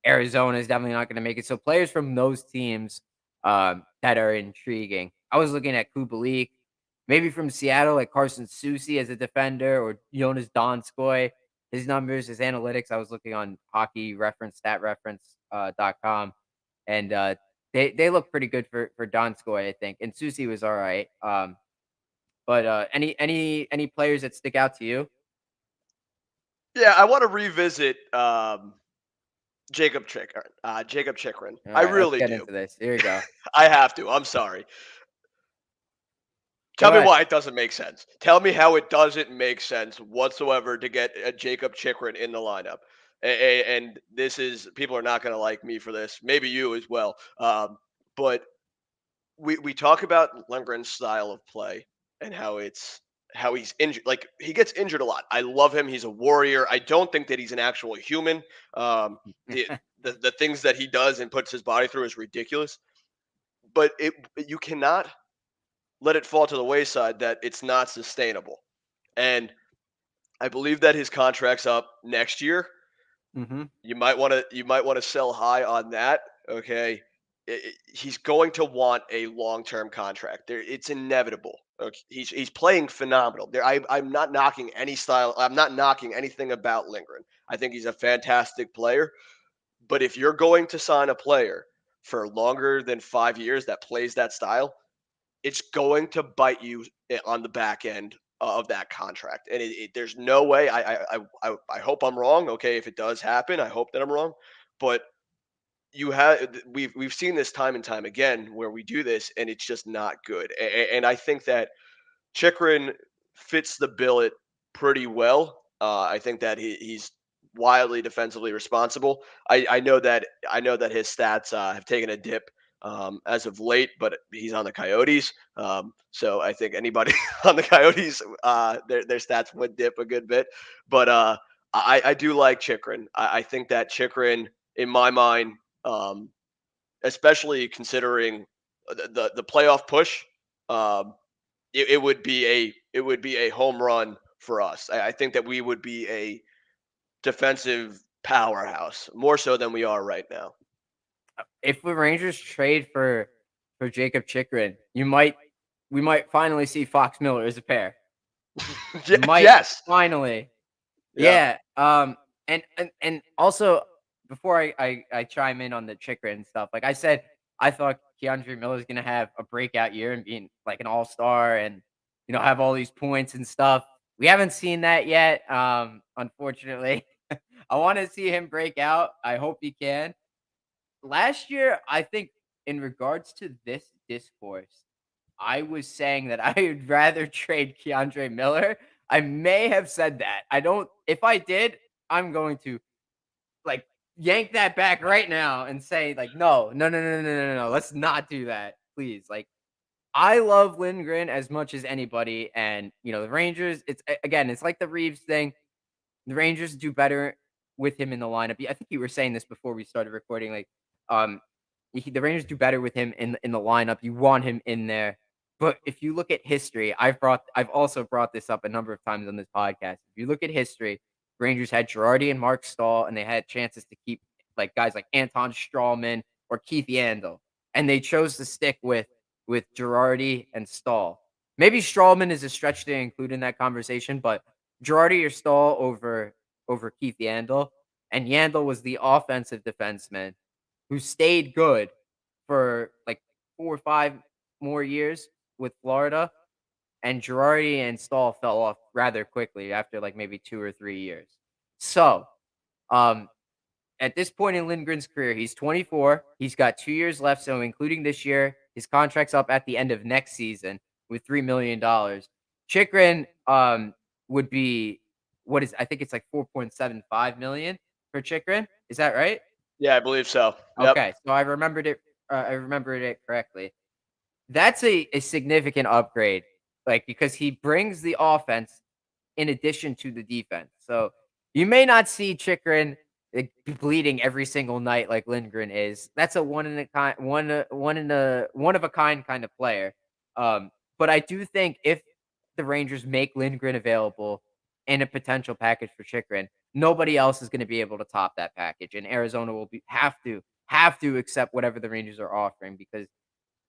Arizona is definitely not going to make it. So players from those teams that are intriguing. I was looking at Kubalik, maybe from Seattle, like Carson Soucy as a defender, or Jonas Donskoy. His numbers, his analytics. I was looking on hockey reference, stat reference .com, and they look pretty good for Donskoy, I think. And Soucy was all right. But any players that stick out to you? Yeah, I want to revisit Jacob Chikrin. All I right, let's really get do. into this. Here you go. I have to. I'm sorry. Go Tell me ahead. why it doesn't make sense. Tell me how it doesn't make sense whatsoever to get a Jacob Chikrin in the lineup. And this is people are not going to like me for this. Maybe you as well. But we talk about Lundgren's style of play and how he's injured. Like he gets injured a lot. I love him. He's a warrior. I don't think that he's an actual human. The the things that he does and puts his body through is ridiculous. But you cannot let it fall to the wayside that it's not sustainable. And I believe that his contract's up next year. hmm You might want to sell high on that. Okay, he's going to want a long-term contract. It's inevitable. Okay? He's playing phenomenal. I'm not knocking any style. I'm not knocking anything about Lindgren. I think he's a fantastic player. But if you're going to sign a player for longer than 5 years that plays that style, it's going to bite you on the back end of that contract. And there's no way. I hope I'm wrong. Okay, if it does happen, I hope that I'm wrong. But you have we've seen this time and time again where we do this and it's just not good. And I think that Chikrin fits the billet pretty well. I think that he's wildly defensively responsible. I know that his stats have taken a dip as of late, but he's on the Coyotes. So I think anybody on the Coyotes, their stats would dip a good bit. But I do like Chikrin. I think that Chikrin, in my mind, um, especially considering the playoff push. Um, it would be a home run for us. I think that we would be a defensive powerhouse more so than we are right now. If the Rangers trade for Jacob Chikrin, we might finally see Fox Miller as a pair. Might Yes. finally. Yeah. Yeah. And also before I chime in on the Chikrin and stuff, like I said, I thought Keandre Miller is gonna have a breakout year and being like an all-star and have all these points and stuff. We haven't seen that yet, unfortunately. I want to see him break out. I hope he can. Last year, I think in regards to this discourse, I was saying that I would rather trade Keandre Miller. I may have said that. I don't if I did, I'm going to like yank that back right now and say like no, no, no, no, no, no, no, no. Let's not do that. Please. Like I love Lindgren as much as anybody and the Rangers, again, it's like the Reeves thing. The Rangers do better with him in the lineup. I think you were saying this before we started recording. Like, um, the Rangers do better with him in the lineup. You want him in there. But if you look at history, I've also brought this up a number of times on this podcast. If you look at history, Rangers had Girardi and Mark Stahl, and they had chances to keep like guys like Anton Strawman or Keith Yandel, and they chose to stick with Girardi and Stahl. Maybe Strawman is a stretch to include in that conversation, but Girardi or Stahl over Keith Yandel, and Yandel was the offensive defenseman who stayed good for like 4 or 5 more years with Florida, and Girardi and Stahl fell off rather quickly after like maybe 2 or 3 years. So, um, at this point in Lindgren's career, he's 24. He's got 2 years left, so including this year, his contract's up at the end of next season with $3 million. Chikrin would be I think it's like 4.75 million for Chikrin. Is that right? Yeah, I believe so. Yep. Okay, so I remembered it correctly. That's a significant upgrade, like because he brings the offense in addition to the defense. So you may not see Chikrin like, bleeding every single night like Lindgren is. That's a one of a kind of player. But I do think if the Rangers make Lindgren available in a potential package for Chikrin, nobody else is going to be able to top that package, and Arizona will have to accept whatever the Rangers are offering because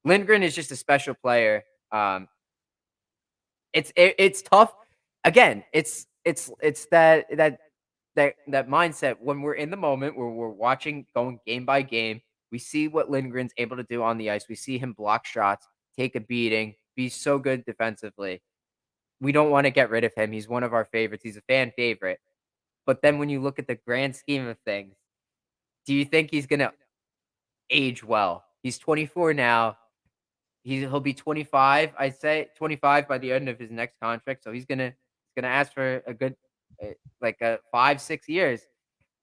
Lindgren is just a special player. It's tough. Again, it's that mindset when we're in the moment where we're watching going game by game. We see what Lindgren's able to do on the ice. We see him block shots, take a beating, be so good defensively. We don't want to get rid of him. He's one of our favorites. He's a fan favorite. But then when you look at the grand scheme of things, do you think he's gonna age well? He's 24 now. He'll be 25, I'd say 25 by the end of his next contract. So he's gonna ask for a good like a 5, 6 years.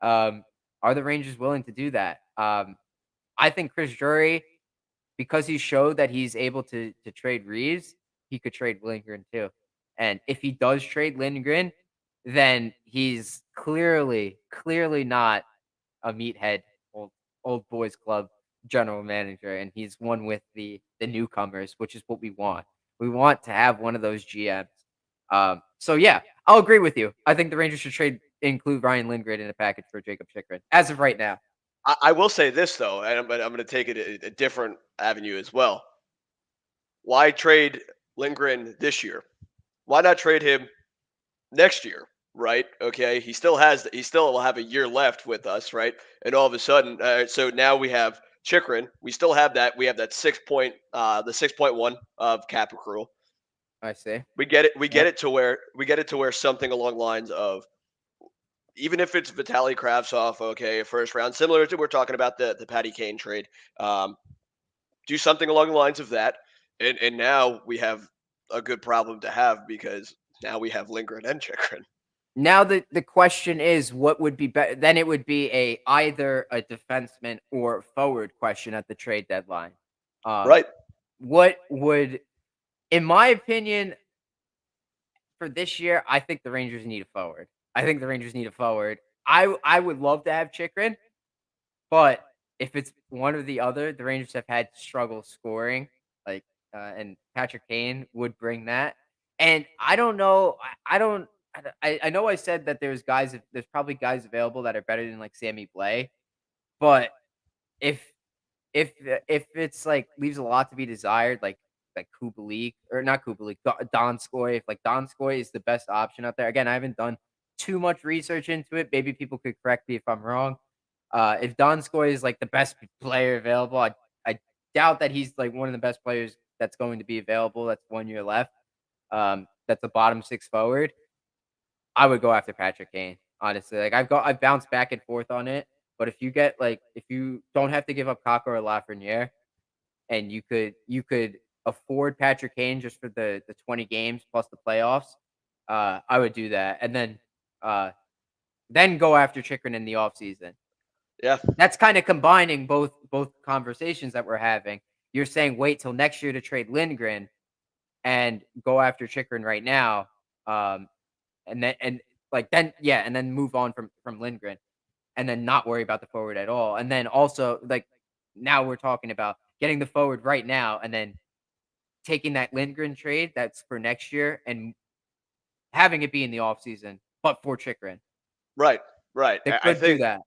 Are the Rangers willing to do that? I think Chris Drury, because he showed that he's able to trade Reeves, he could trade Lindgren too. And if he does trade Lindgren, then he's clearly not a meathead old boys club general manager, and he's one with the newcomers, which is what we want. We want to have one of those GMs. So yeah, I'll agree with you. I think the Rangers should include Ryan Lindgren in a package for Jacob Chikrin as of right now. I will say this though, and I'm going to take it a different avenue as well. Why trade Lindgren this year? Why not trade him next year? Right? Okay. He still will have a year left with us, right? And all of a sudden, so now we have Chikrin. We still have that. We have that the 6.1 of cap accrual. I see. We get it. We get Yep. it to where something along the lines of even if it's Vitaly Kravtsov, okay, first round, similar to we're talking about the Patty Kane trade. Um, do something along the lines of that, and now we have a good problem to have because now we have Lindgren and Chikrin. Now the question is what would be better? Then it would be a either a defenseman or forward question at the trade deadline. Um, Right. what would, in my opinion, for this year, I think the Rangers need a forward. I think the Rangers need a forward. I would love to have Chikrin, but if it's one or the other, the Rangers have had struggle scoring, like, and Patrick Kane would bring that. And I don't know. I don't. I know I said that there's probably guys available that are better than like Sammy Blay, but if if it's like leaves a lot to be desired, like Kubalik or not Kubalik, Donskoy. If like Donskoy is the best option out there. Again, I haven't done too much research into it. Maybe people could correct me if I'm wrong. If Donskoy is like the best player available, I doubt that he's like one of the best players that's going to be available. That's 1 year left. That's a bottom six forward. I would go after Patrick Kane, honestly. Like I've bounced back and forth on it, but if you don't have to give up Kako or Lafreniere, and you could afford Patrick Kane just for the 20 games plus the playoffs, I would do that, and then go after Chikrin in the offseason. Yeah. That's kind of combining both conversations that we're having. You're saying wait till next year to trade Lindgren and go after Chikrin right now, um, and then move on from Lindgren, and then not worry about the forward at all. And then also like now we're talking about getting the forward right now, and then taking that Lindgren trade that's for next year and having it be in the offseason, but for Chikrin. Right. Right. They I could do think that.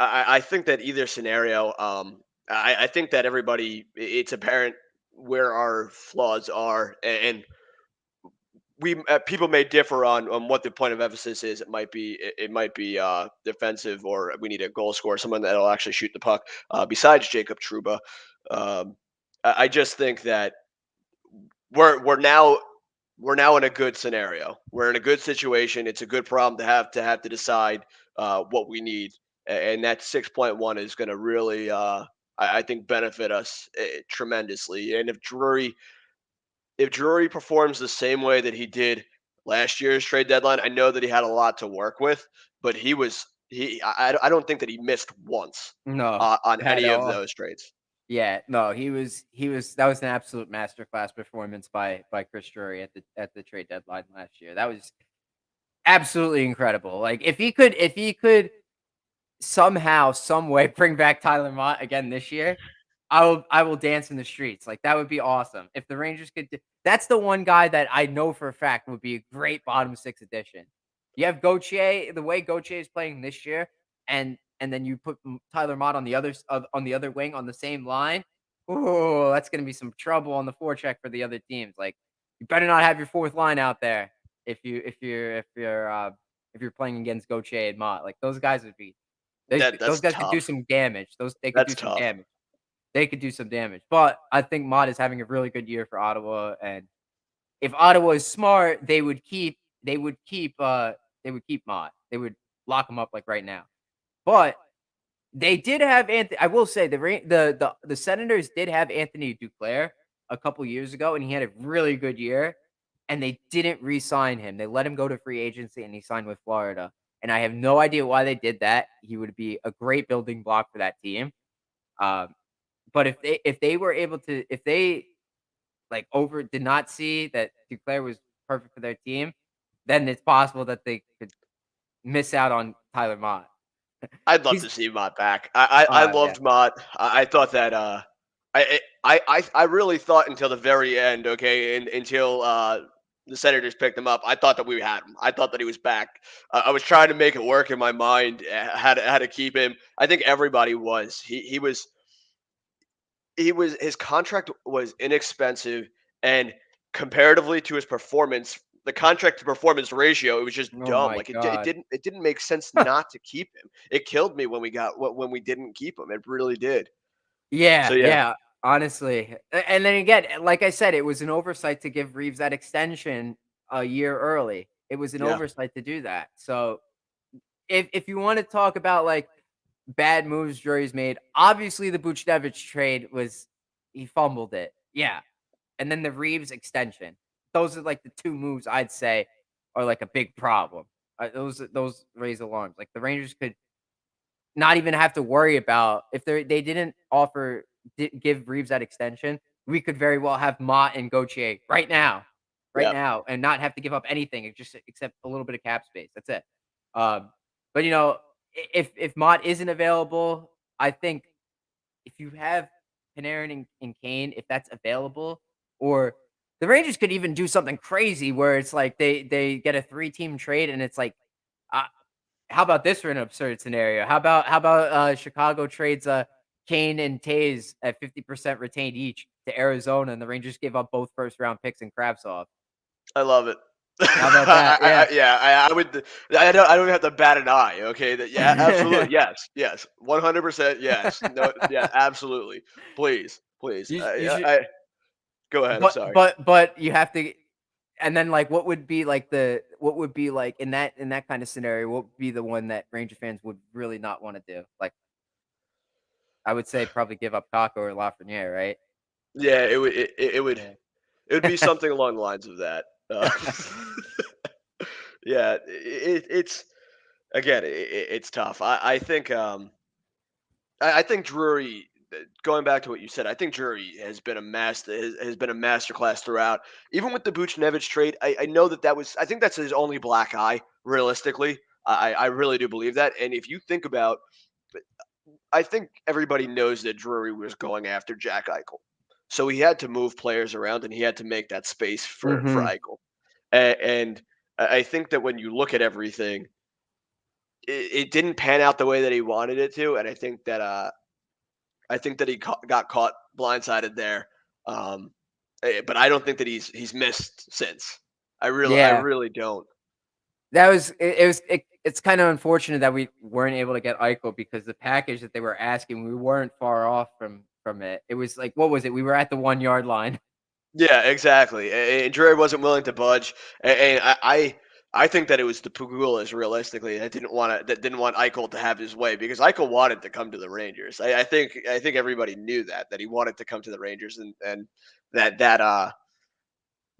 I think that either scenario, I think that everybody, it's apparent where our flaws are, and we people may differ on what the point of emphasis is. It might be defensive, or we need a goal scorer, someone that'll actually shoot the puck. Besides Jacob Truba, um, I just think that we're now we're now in a good scenario. We're in a good situation. It's a good problem to decide what we need, and that 6.1 is going to really, I think, benefit us tremendously. And if Drury performs the same way that he did last year's trade deadline, I know that he had a lot to work with, but I don't think that he missed once No, on at any of all. those trades. Yeah, no, he was that was an absolute masterclass performance by Chris Drury at the trade deadline last year. That was absolutely incredible. Like if he could somehow, some way bring back Tyler Mott again this year, I will dance in the streets. Like that would be awesome. If the Rangers could that's the one guy that I know for a fact would be a great bottom six addition. You have Gauthier, the way Gauthier is playing this year, and then you put Tyler Mott on the on the other wing on the same line. Oh, that's gonna be some trouble on the forecheck for the other teams. Like you better not have your fourth line out there if you're playing against Gauthier and Mott. Like those guys would be those That's guys could do tough. some damage. Those they could do That's some tough. damage. They could do some damage. But I think Mott is having a really good year for Ottawa, and if Ottawa is smart, they would keep Mott. They would lock him up like right now. But they did have Anthony. I will say the Senators did have Anthony Duclair a couple years ago, and he had a really good year. And they didn't re-sign him. They let him go to free agency, and he signed with Florida. And I have no idea why they did that. He would be a great building block for that team. Um, but if they were able to if they like over did not see that Duclair was perfect for their team, then it's possible that they could miss out on Tyler Mott. I'd love He's to see Mott back. I yeah. loved Mott. I thought that I really thought until the very end, okay, and until the Senators picked him up, I thought that we had him. I thought that he was back. I was trying to make it work in my mind how to keep him. I think everybody was. He was his contract was inexpensive, and comparatively to his performance, the contract to performance ratio, it was just Oh dumb. my Like god. it didn't make sense not to keep him. It killed me when we didn't keep him. It really did. So Yeah, yeah, yeah, honestly. And then again, like I said, it was an oversight to give Reeves that extension a year early. It was an yeah. oversight to do that. So if you want to talk about like bad moves Drury's made, obviously the Buchnevich trade was he fumbled it. Yeah. And then the Reeves extension. Those are like the two moves I'd say are like a big problem. Those raise alarms. Like the Rangers could not even have to worry about if they didn't give Reeves that extension, we could very well have Mott and Gauthier right Yeah. now, and not have to give up anything just except a little bit of cap space. That's it. Um, but you know, if Mott isn't available, I think if you have Panarin and Kane, if that's available, or the Rangers could even do something crazy where it's like they get a 3-team trade and it's like, uh, how about this for an absurd scenario? How about Chicago trades Kane and Tays at 50% retained each to Arizona, and the Rangers give up both first round picks and Kravtsov. I love it. How about that? Yeah. Yeah, I would. I don't even have to bat an eye. Okay, that yeah, absolutely, yes, yes, 100%, yes. No, yeah, absolutely. Please, please. You should, Go ahead. I'm sorry. but you have to. And then, like, what would be like in that kind of scenario? What would be the one that Ranger fans would really not want to do? Like, I would say probably give up Kako or Lafreniere, right? Yeah, Yeah. it would be something along the lines of that. Yeah, it's again, it's tough. I think I think Drury. Going back to what you said, I think Drury has been has been a masterclass throughout. Even with the Buchnevich trade, I know that was I think that's his only black eye. Realistically, I really do believe that. And if you think about, I think everybody knows that Drury was going after Jack Eichel, so he had to move players around and he had to make that space for Hmm. Eichel. And I think that when you look at everything, it didn't pan out the way that he wanted it to, and I think that got caught blindsided there. Um, but I don't think that he's missed since. I Yeah, really don't. that was it's kind of unfortunate that we weren't able to get Eichel because the package that they were asking, we weren't far off from it. It was like, what was it? We were at the 1 yard line. Yeah, exactly. And Drury wasn't willing to budge, and I think that it was the Pugulas realistically that didn't want Eichel to have his way because Eichel wanted to come to the Rangers. I think everybody knew that he wanted to come to the Rangers and that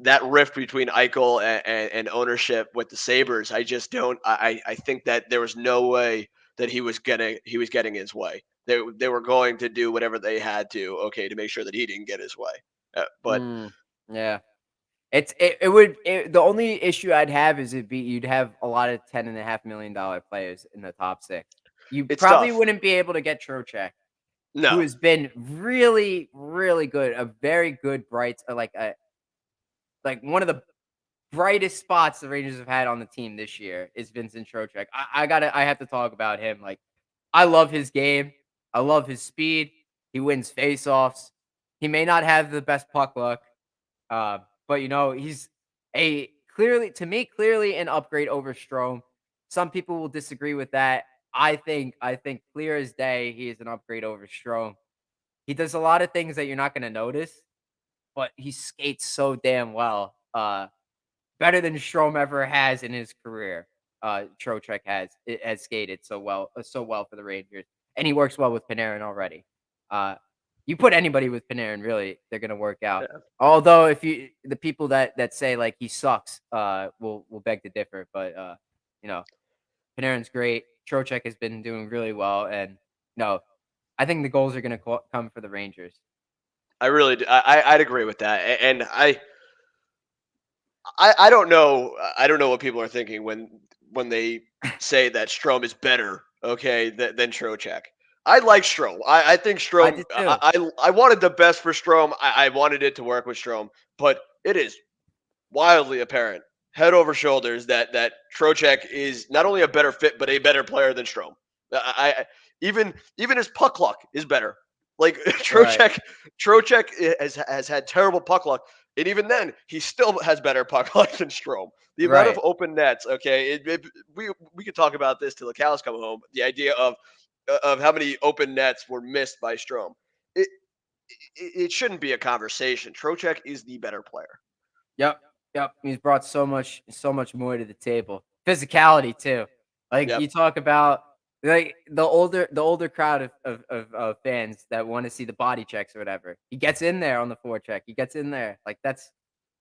that rift between Eichel and ownership with the Sabres, I just don't. I think that there was no way that he was getting his way. They were going to do whatever they had to, okay, to make sure that he didn't get his way. But Mm, yeah. The only issue I'd have is you'd have a lot of $10.5 million players in the top six. You it's probably tough. wouldn't be able to get Trocheck, who No, has been really, really good, a very good like one of the brightest spots the Rangers have had on the team this year is Vincent Trocheck. I have to talk about him. Like, I love his game. I love his speed. He wins faceoffs. He may not have the best puck luck, but you know, he's a clearly an upgrade over Strome. Some people will disagree with that. I think clear as day he is an upgrade over Strome. He does a lot of things that you're not going to notice, but he skates so damn well. Better than Strome ever has in his career. Trocheck has skated so well for the Rangers, and he works well with Panarin already. Uh, you put anybody with Panarin, really, they're gonna work out. yeah, Although, if you the people that say like he sucks, will beg to differ. But you know, Panarin's great. Trocheck has been doing really well, and no, I think the goals are gonna come for the Rangers. I really do. I'd agree with that, and I don't know. I don't know what people are thinking when they say that Strom is better, okay, than Trocheck. I like Strom. I think I Strom. did too. I wanted the best for Strom. I wanted it to work with Strom, but it is wildly apparent, head over shoulders, that Trocheck is not only a better fit but a better player than Strom. Even his puck luck is better. Like Right, Trocheck has had terrible puck luck, and even then he still has better puck luck than Strom. The amount of right. open nets, okay, we could talk about this till the cows come home. The idea of how many open nets were missed by Strom. It, it shouldn't be a conversation. Trocheck is the better player. Yep, yep. He's brought so much more to the table. Physicality too. Like, Yep. you talk about, like, the older crowd of fans that wanna see the body checks or whatever. He gets in there on the forecheck. He gets in there. Like, that's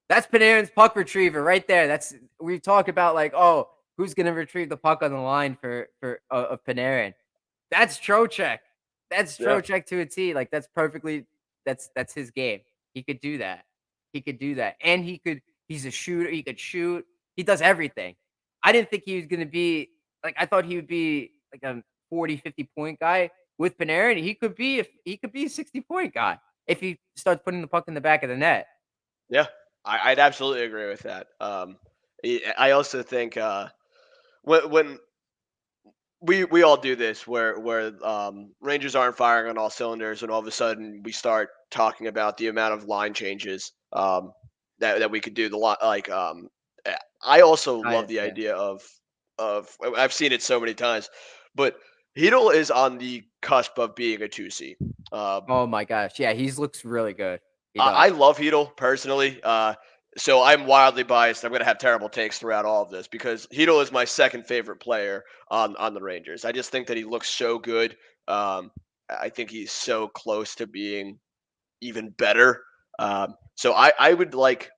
Panarin's puck retriever right there. That's we talk about, like, "Oh, who's gonna retrieve the puck on the line for of Panarin?" That's Trocheck. That's Yeah. Trocheck to a T. Like, that's his game. He could do that. He could do that, and he's a shooter. He could shoot. He does everything. I didn't think he was gonna be like, I thought he would be like a 40, 50 point guy. With Panarin, he could be a 60-point guy if he starts putting the puck in the back of the net. Yeah. I'd absolutely agree with that. I also think when we all do this where Rangers aren't firing on all cylinders, and all of a sudden we start talking about the amount of line changes that we could do. The lot like I also love the Yeah. idea of I've seen it so many times, but Heedle is on the cusp of being a 2C. Um, Oh my gosh. Yeah, he looks really good. He I does. love Heedle personally, so I'm wildly biased. I'm gonna have terrible takes throughout all of this because Heedle is my second favorite player on the Rangers. I just think that he looks so good. I think he's so close to being even better. So I would like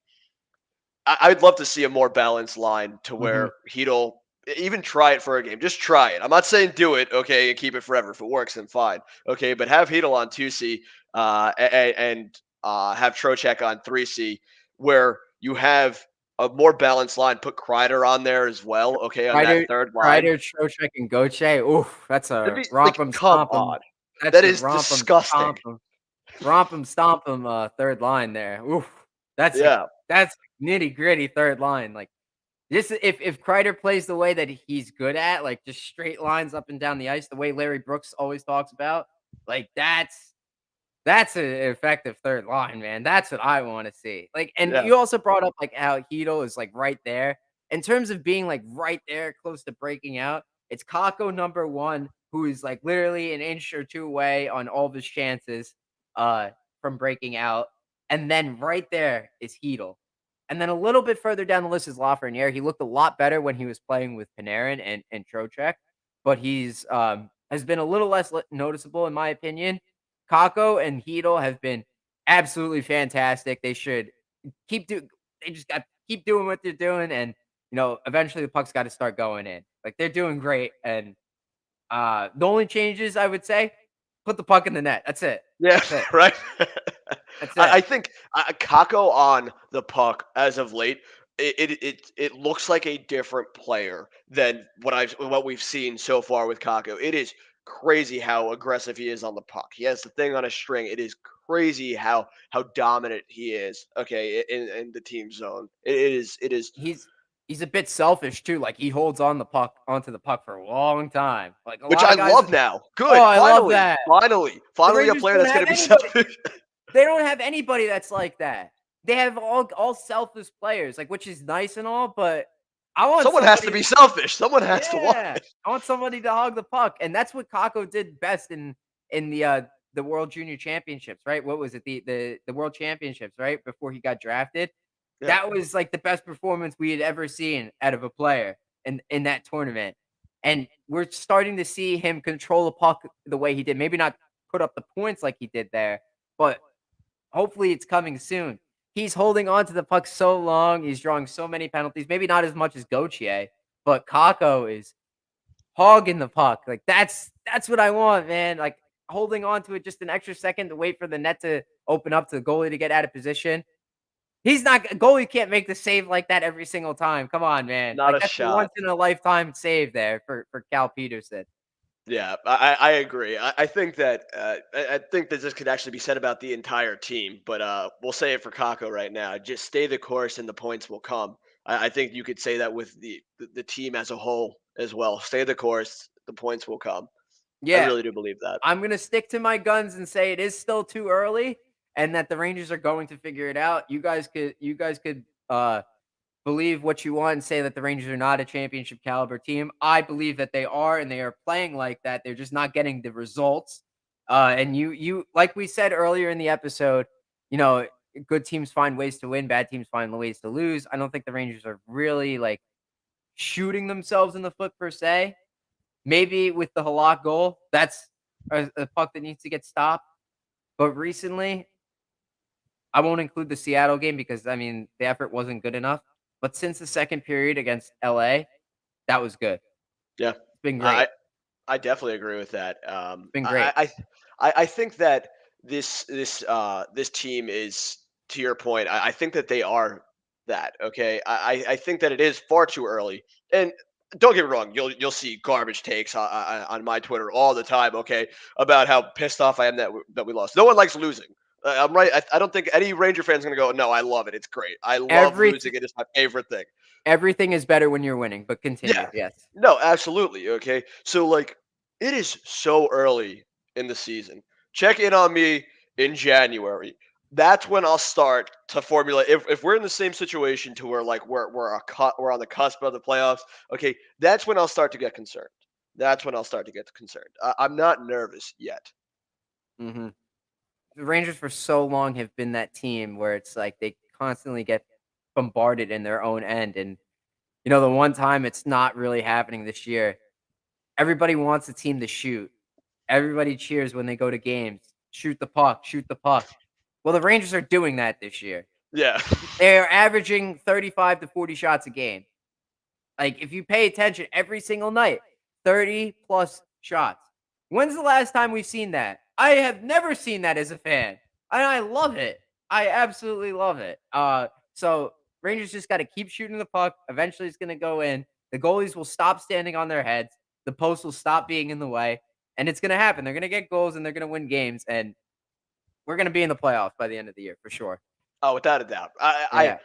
I'd love to see a more balanced line to Mhm. where Heedle even try it for a game. Just try it. I'm not saying do it, okay, and keep it forever. If it works, then fine, okay. But have Heedle on 2C and have Trocheck on 3C, where you have a more balanced line. Put Kreider on there as well, okay, on that Kreider third line. Kreider, Trocheck, and Gauthier. Oof, that's That'd a be like, romp 'em, come stomp 'em. on, That's that a is disgusting. romp 'em, stomp 'em, third line there. Oof, Yeah, that's nitty-gritty third line. Like, this if Kreider plays the way that he's good at, like, just straight lines up and down the ice, the way Larry Brooks always talks about, like, that's an effective third line, man. That's what I wanna see. Like, and yeah. you also brought up, like, how Hedo is, like, right there. In terms of being, like, right there close to breaking out, it's Kako number 1, who is, like, literally an inch or 2 away on all of his chances, uh, from breaking out, and then right there is Heedle. And then a little bit further down the list is Lafreniere. He looked a lot better when he was playing with Panarin and Trocheck, but has been a little less noticeable in my opinion. Kako and Heedle have been absolutely fantastic. They should keep do they just got keep doing what they're doing, and, eventually the puck's gotta start going in. Like, they're doing great, and, the only changes I would say, put the puck in the net. That's it. Yeah, That's it. right. That's I it. think Kako on the puck as of late, it looks like a different player than what we've seen so far with Kako. It is crazy how aggressive he is on the puck. He has the thing on a string. It is crazy how dominant he is. Okay, in the team zone, it is. He's a bit selfish too, like, he holds onto the puck for a long time. Like, a Which lot I of guys. love now. Oh, Good, I love finally, that. finally, The finally, a Rangers player don't that's have going to be anybody. selfish. They don't have anybody that's like that. They have all selfless players, like, which is nice and all, but I want Someone has to somebody. be selfish. Someone has to want Yeah, it. I want somebody to hog the puck, and that's what Kako did best in the World Junior Championships, right? What was it? The World Championships, right? Before he got drafted. Yeah. That was, like, the best performance we had ever seen out of a player in that tournament, and we're starting to see him control the puck the way he did. Maybe not put up the points like he did there, but hopefully it's coming soon. He's holding on to the puck so long, he's drawing so many penalties, maybe not as much as Gauthier, but Kako is hogging the puck. Like, that's what I want, man. Like, holding on to it just an extra second to wait for the net to open up to the goalie to get out of position. He's not goalie can't make the save like that every single time. Come on, man. Not Like, a that's a shot. once in a lifetime save there for Cal Peterson. Yeah, I agree. I think that I think that this could actually be said about the entire team, but we'll say it for Kako right now. Just stay the course, and the points will come. I think you could say that with the team as a whole as well. Stay the course, the points will come. I Yeah, really do believe that. I'm gonna stick to my guns and say it is still too early, and that the Rangers are going to figure it out. You guys could believe what you want and say that the Rangers are not a championship caliber team. I believe that they are, and they are playing like that. They're just not getting the results. And you like we said earlier in the episode, you know, good teams find ways to win, bad teams find ways to lose. I don't think the Rangers are really like shooting themselves in the foot per se. Maybe with the Halak goal, that's a puck that needs to get stopped. But recently, I won't include the Seattle game because, I mean, the effort wasn't good enough. But since the second period against LA, that was good. Yeah. It's been I great. I definitely agree with that. It's been great. I think that this team is, to your point. I think that they are that. Okay, I think that it is far too early. And don't get me wrong, you'll see garbage takes on my Twitter all the time. Okay, about how pissed off I am that we lost. No one likes losing. I'm right. I don't think any Ranger fan's gonna go. No, I love it. It's great. I love losing. Everything It is my favorite thing. everything is better when you're winning, but continue. Yeah. Yes. No, absolutely. Okay. So like it is so early in the season. Check in on me in January. That's when I'll start to formulate if we're in the same situation to where like we're on the cusp of the playoffs, okay, that's when I'll start to get concerned. That's when I'll start to get concerned. I'm not nervous yet. Mhm. The Rangers for so long have been that team where it's like they constantly get bombarded in their own end, and the one time it's not really happening this year, everybody wants the team to shoot. Everybody cheers when they go to games. Shoot the puck, shoot the puck. Well, the Rangers are doing that this year. Yeah. They're averaging 35 to 40 shots a game. Like, if you pay attention every single night, 30 plus shots. When's the last time we've seen that? I have never seen that as a fan. And I love it. I absolutely love it. So Rangers just got to keep shooting the puck. Eventually it's going to go in. The goalies will stop standing on their heads. The post will stop being in the way. And it's going to happen. They're going to get goals and they're going to win games. And we're going to be in the playoffs by the end of the year for sure. Oh, without a doubt. Yeah.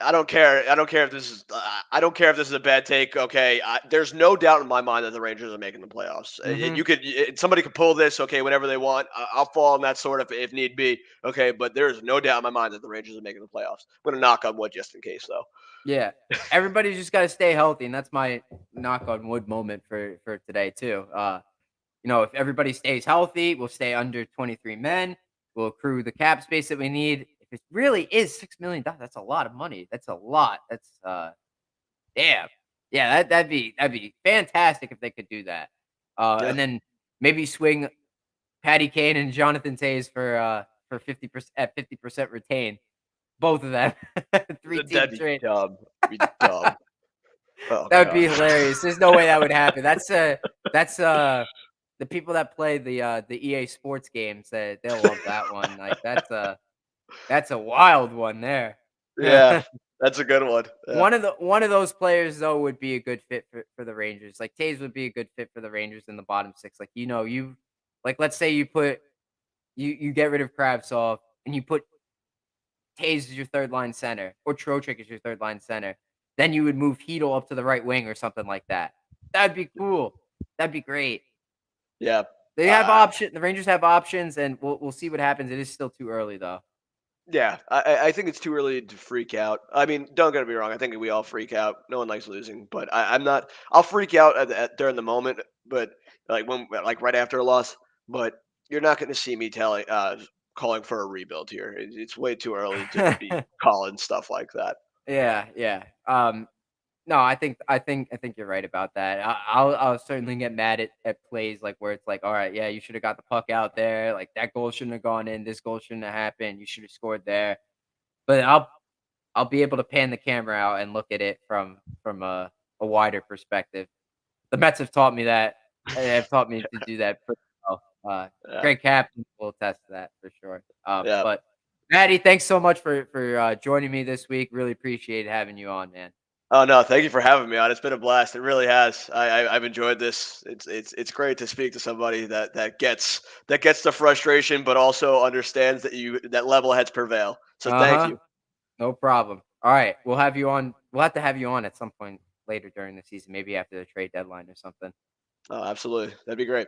I don't care. I don't care if this is. I don't care if this is a bad take. Okay, there's no doubt in my mind that the Rangers are making the playoffs. Hmm. Somebody could pull this. Okay, whenever they want, I'll fall on that sword if need be. Okay, but there's no doubt in my mind that the Rangers are making the playoffs. I'm gonna knock on wood just in case, though. Yeah. Everybody's just gotta stay healthy, and that's my knock on wood moment for today too. If everybody stays healthy, we'll stay under 23 men. We'll accrue the cap space that we need. If it really is $6 million, that's a lot of money. That's a lot. That's damn. Yeah, that'd be fantastic if they could do that. Yeah, And then maybe swing Patty Kane and Jonathan Tays for 50% at 50% retain. Both of them. Three team that'd be trade. dumb. That'd be dumb. Oh That would be god. hilarious. There's no way that would happen. That's the people that play the EA Sports games, they'll love that one. Like that's a wild one there. Yeah, that's a good one. Yeah. One of those players though would be a good fit for the Rangers. Like Taves would be a good fit for the Rangers in the bottom six. Like you like let's say you get rid of Kravtsov and you put Taves is your third line center or Trocheck is your third line center, then you would move Hedel up to the right wing or something like that. That'd be cool. That'd be great. Yeah. They have Uh, option. The Rangers have options, and we'll see what happens. It is still too early though. Yeah, I think it's too early to freak out. I mean, don't get me wrong. I think we all freak out. No one likes losing, but I'm not. I'll freak out during the moment, but like right after a loss. But you're not going to see me calling for a rebuild here. It's way too early to be calling stuff like that. Yeah, yeah. No, I think you're right about that. I'll certainly get mad at plays like where it's like, all right, yeah, you should have got the puck out there. Like that goal shouldn't have gone in. This goal shouldn't have happened. You should have scored there. But I'll be able to pan the camera out and look at it from a wider perspective. The Mets have taught me that. They have taught me to do that pretty well. Yeah, Great captain will attest to that for sure. yeah. But Matty, thanks so much for joining me this week. Really appreciate having you on, man. Oh no, thank you for having me on. It's been a blast. It really has. I've enjoyed this. It's great to speak to somebody that gets the frustration, but also understands that level heads prevail. So Uh thank huh. you. No problem. All right, we'll have you on. We'll have to have you on at some point later during the season, maybe after the trade deadline or something. Oh, absolutely. That'd be great.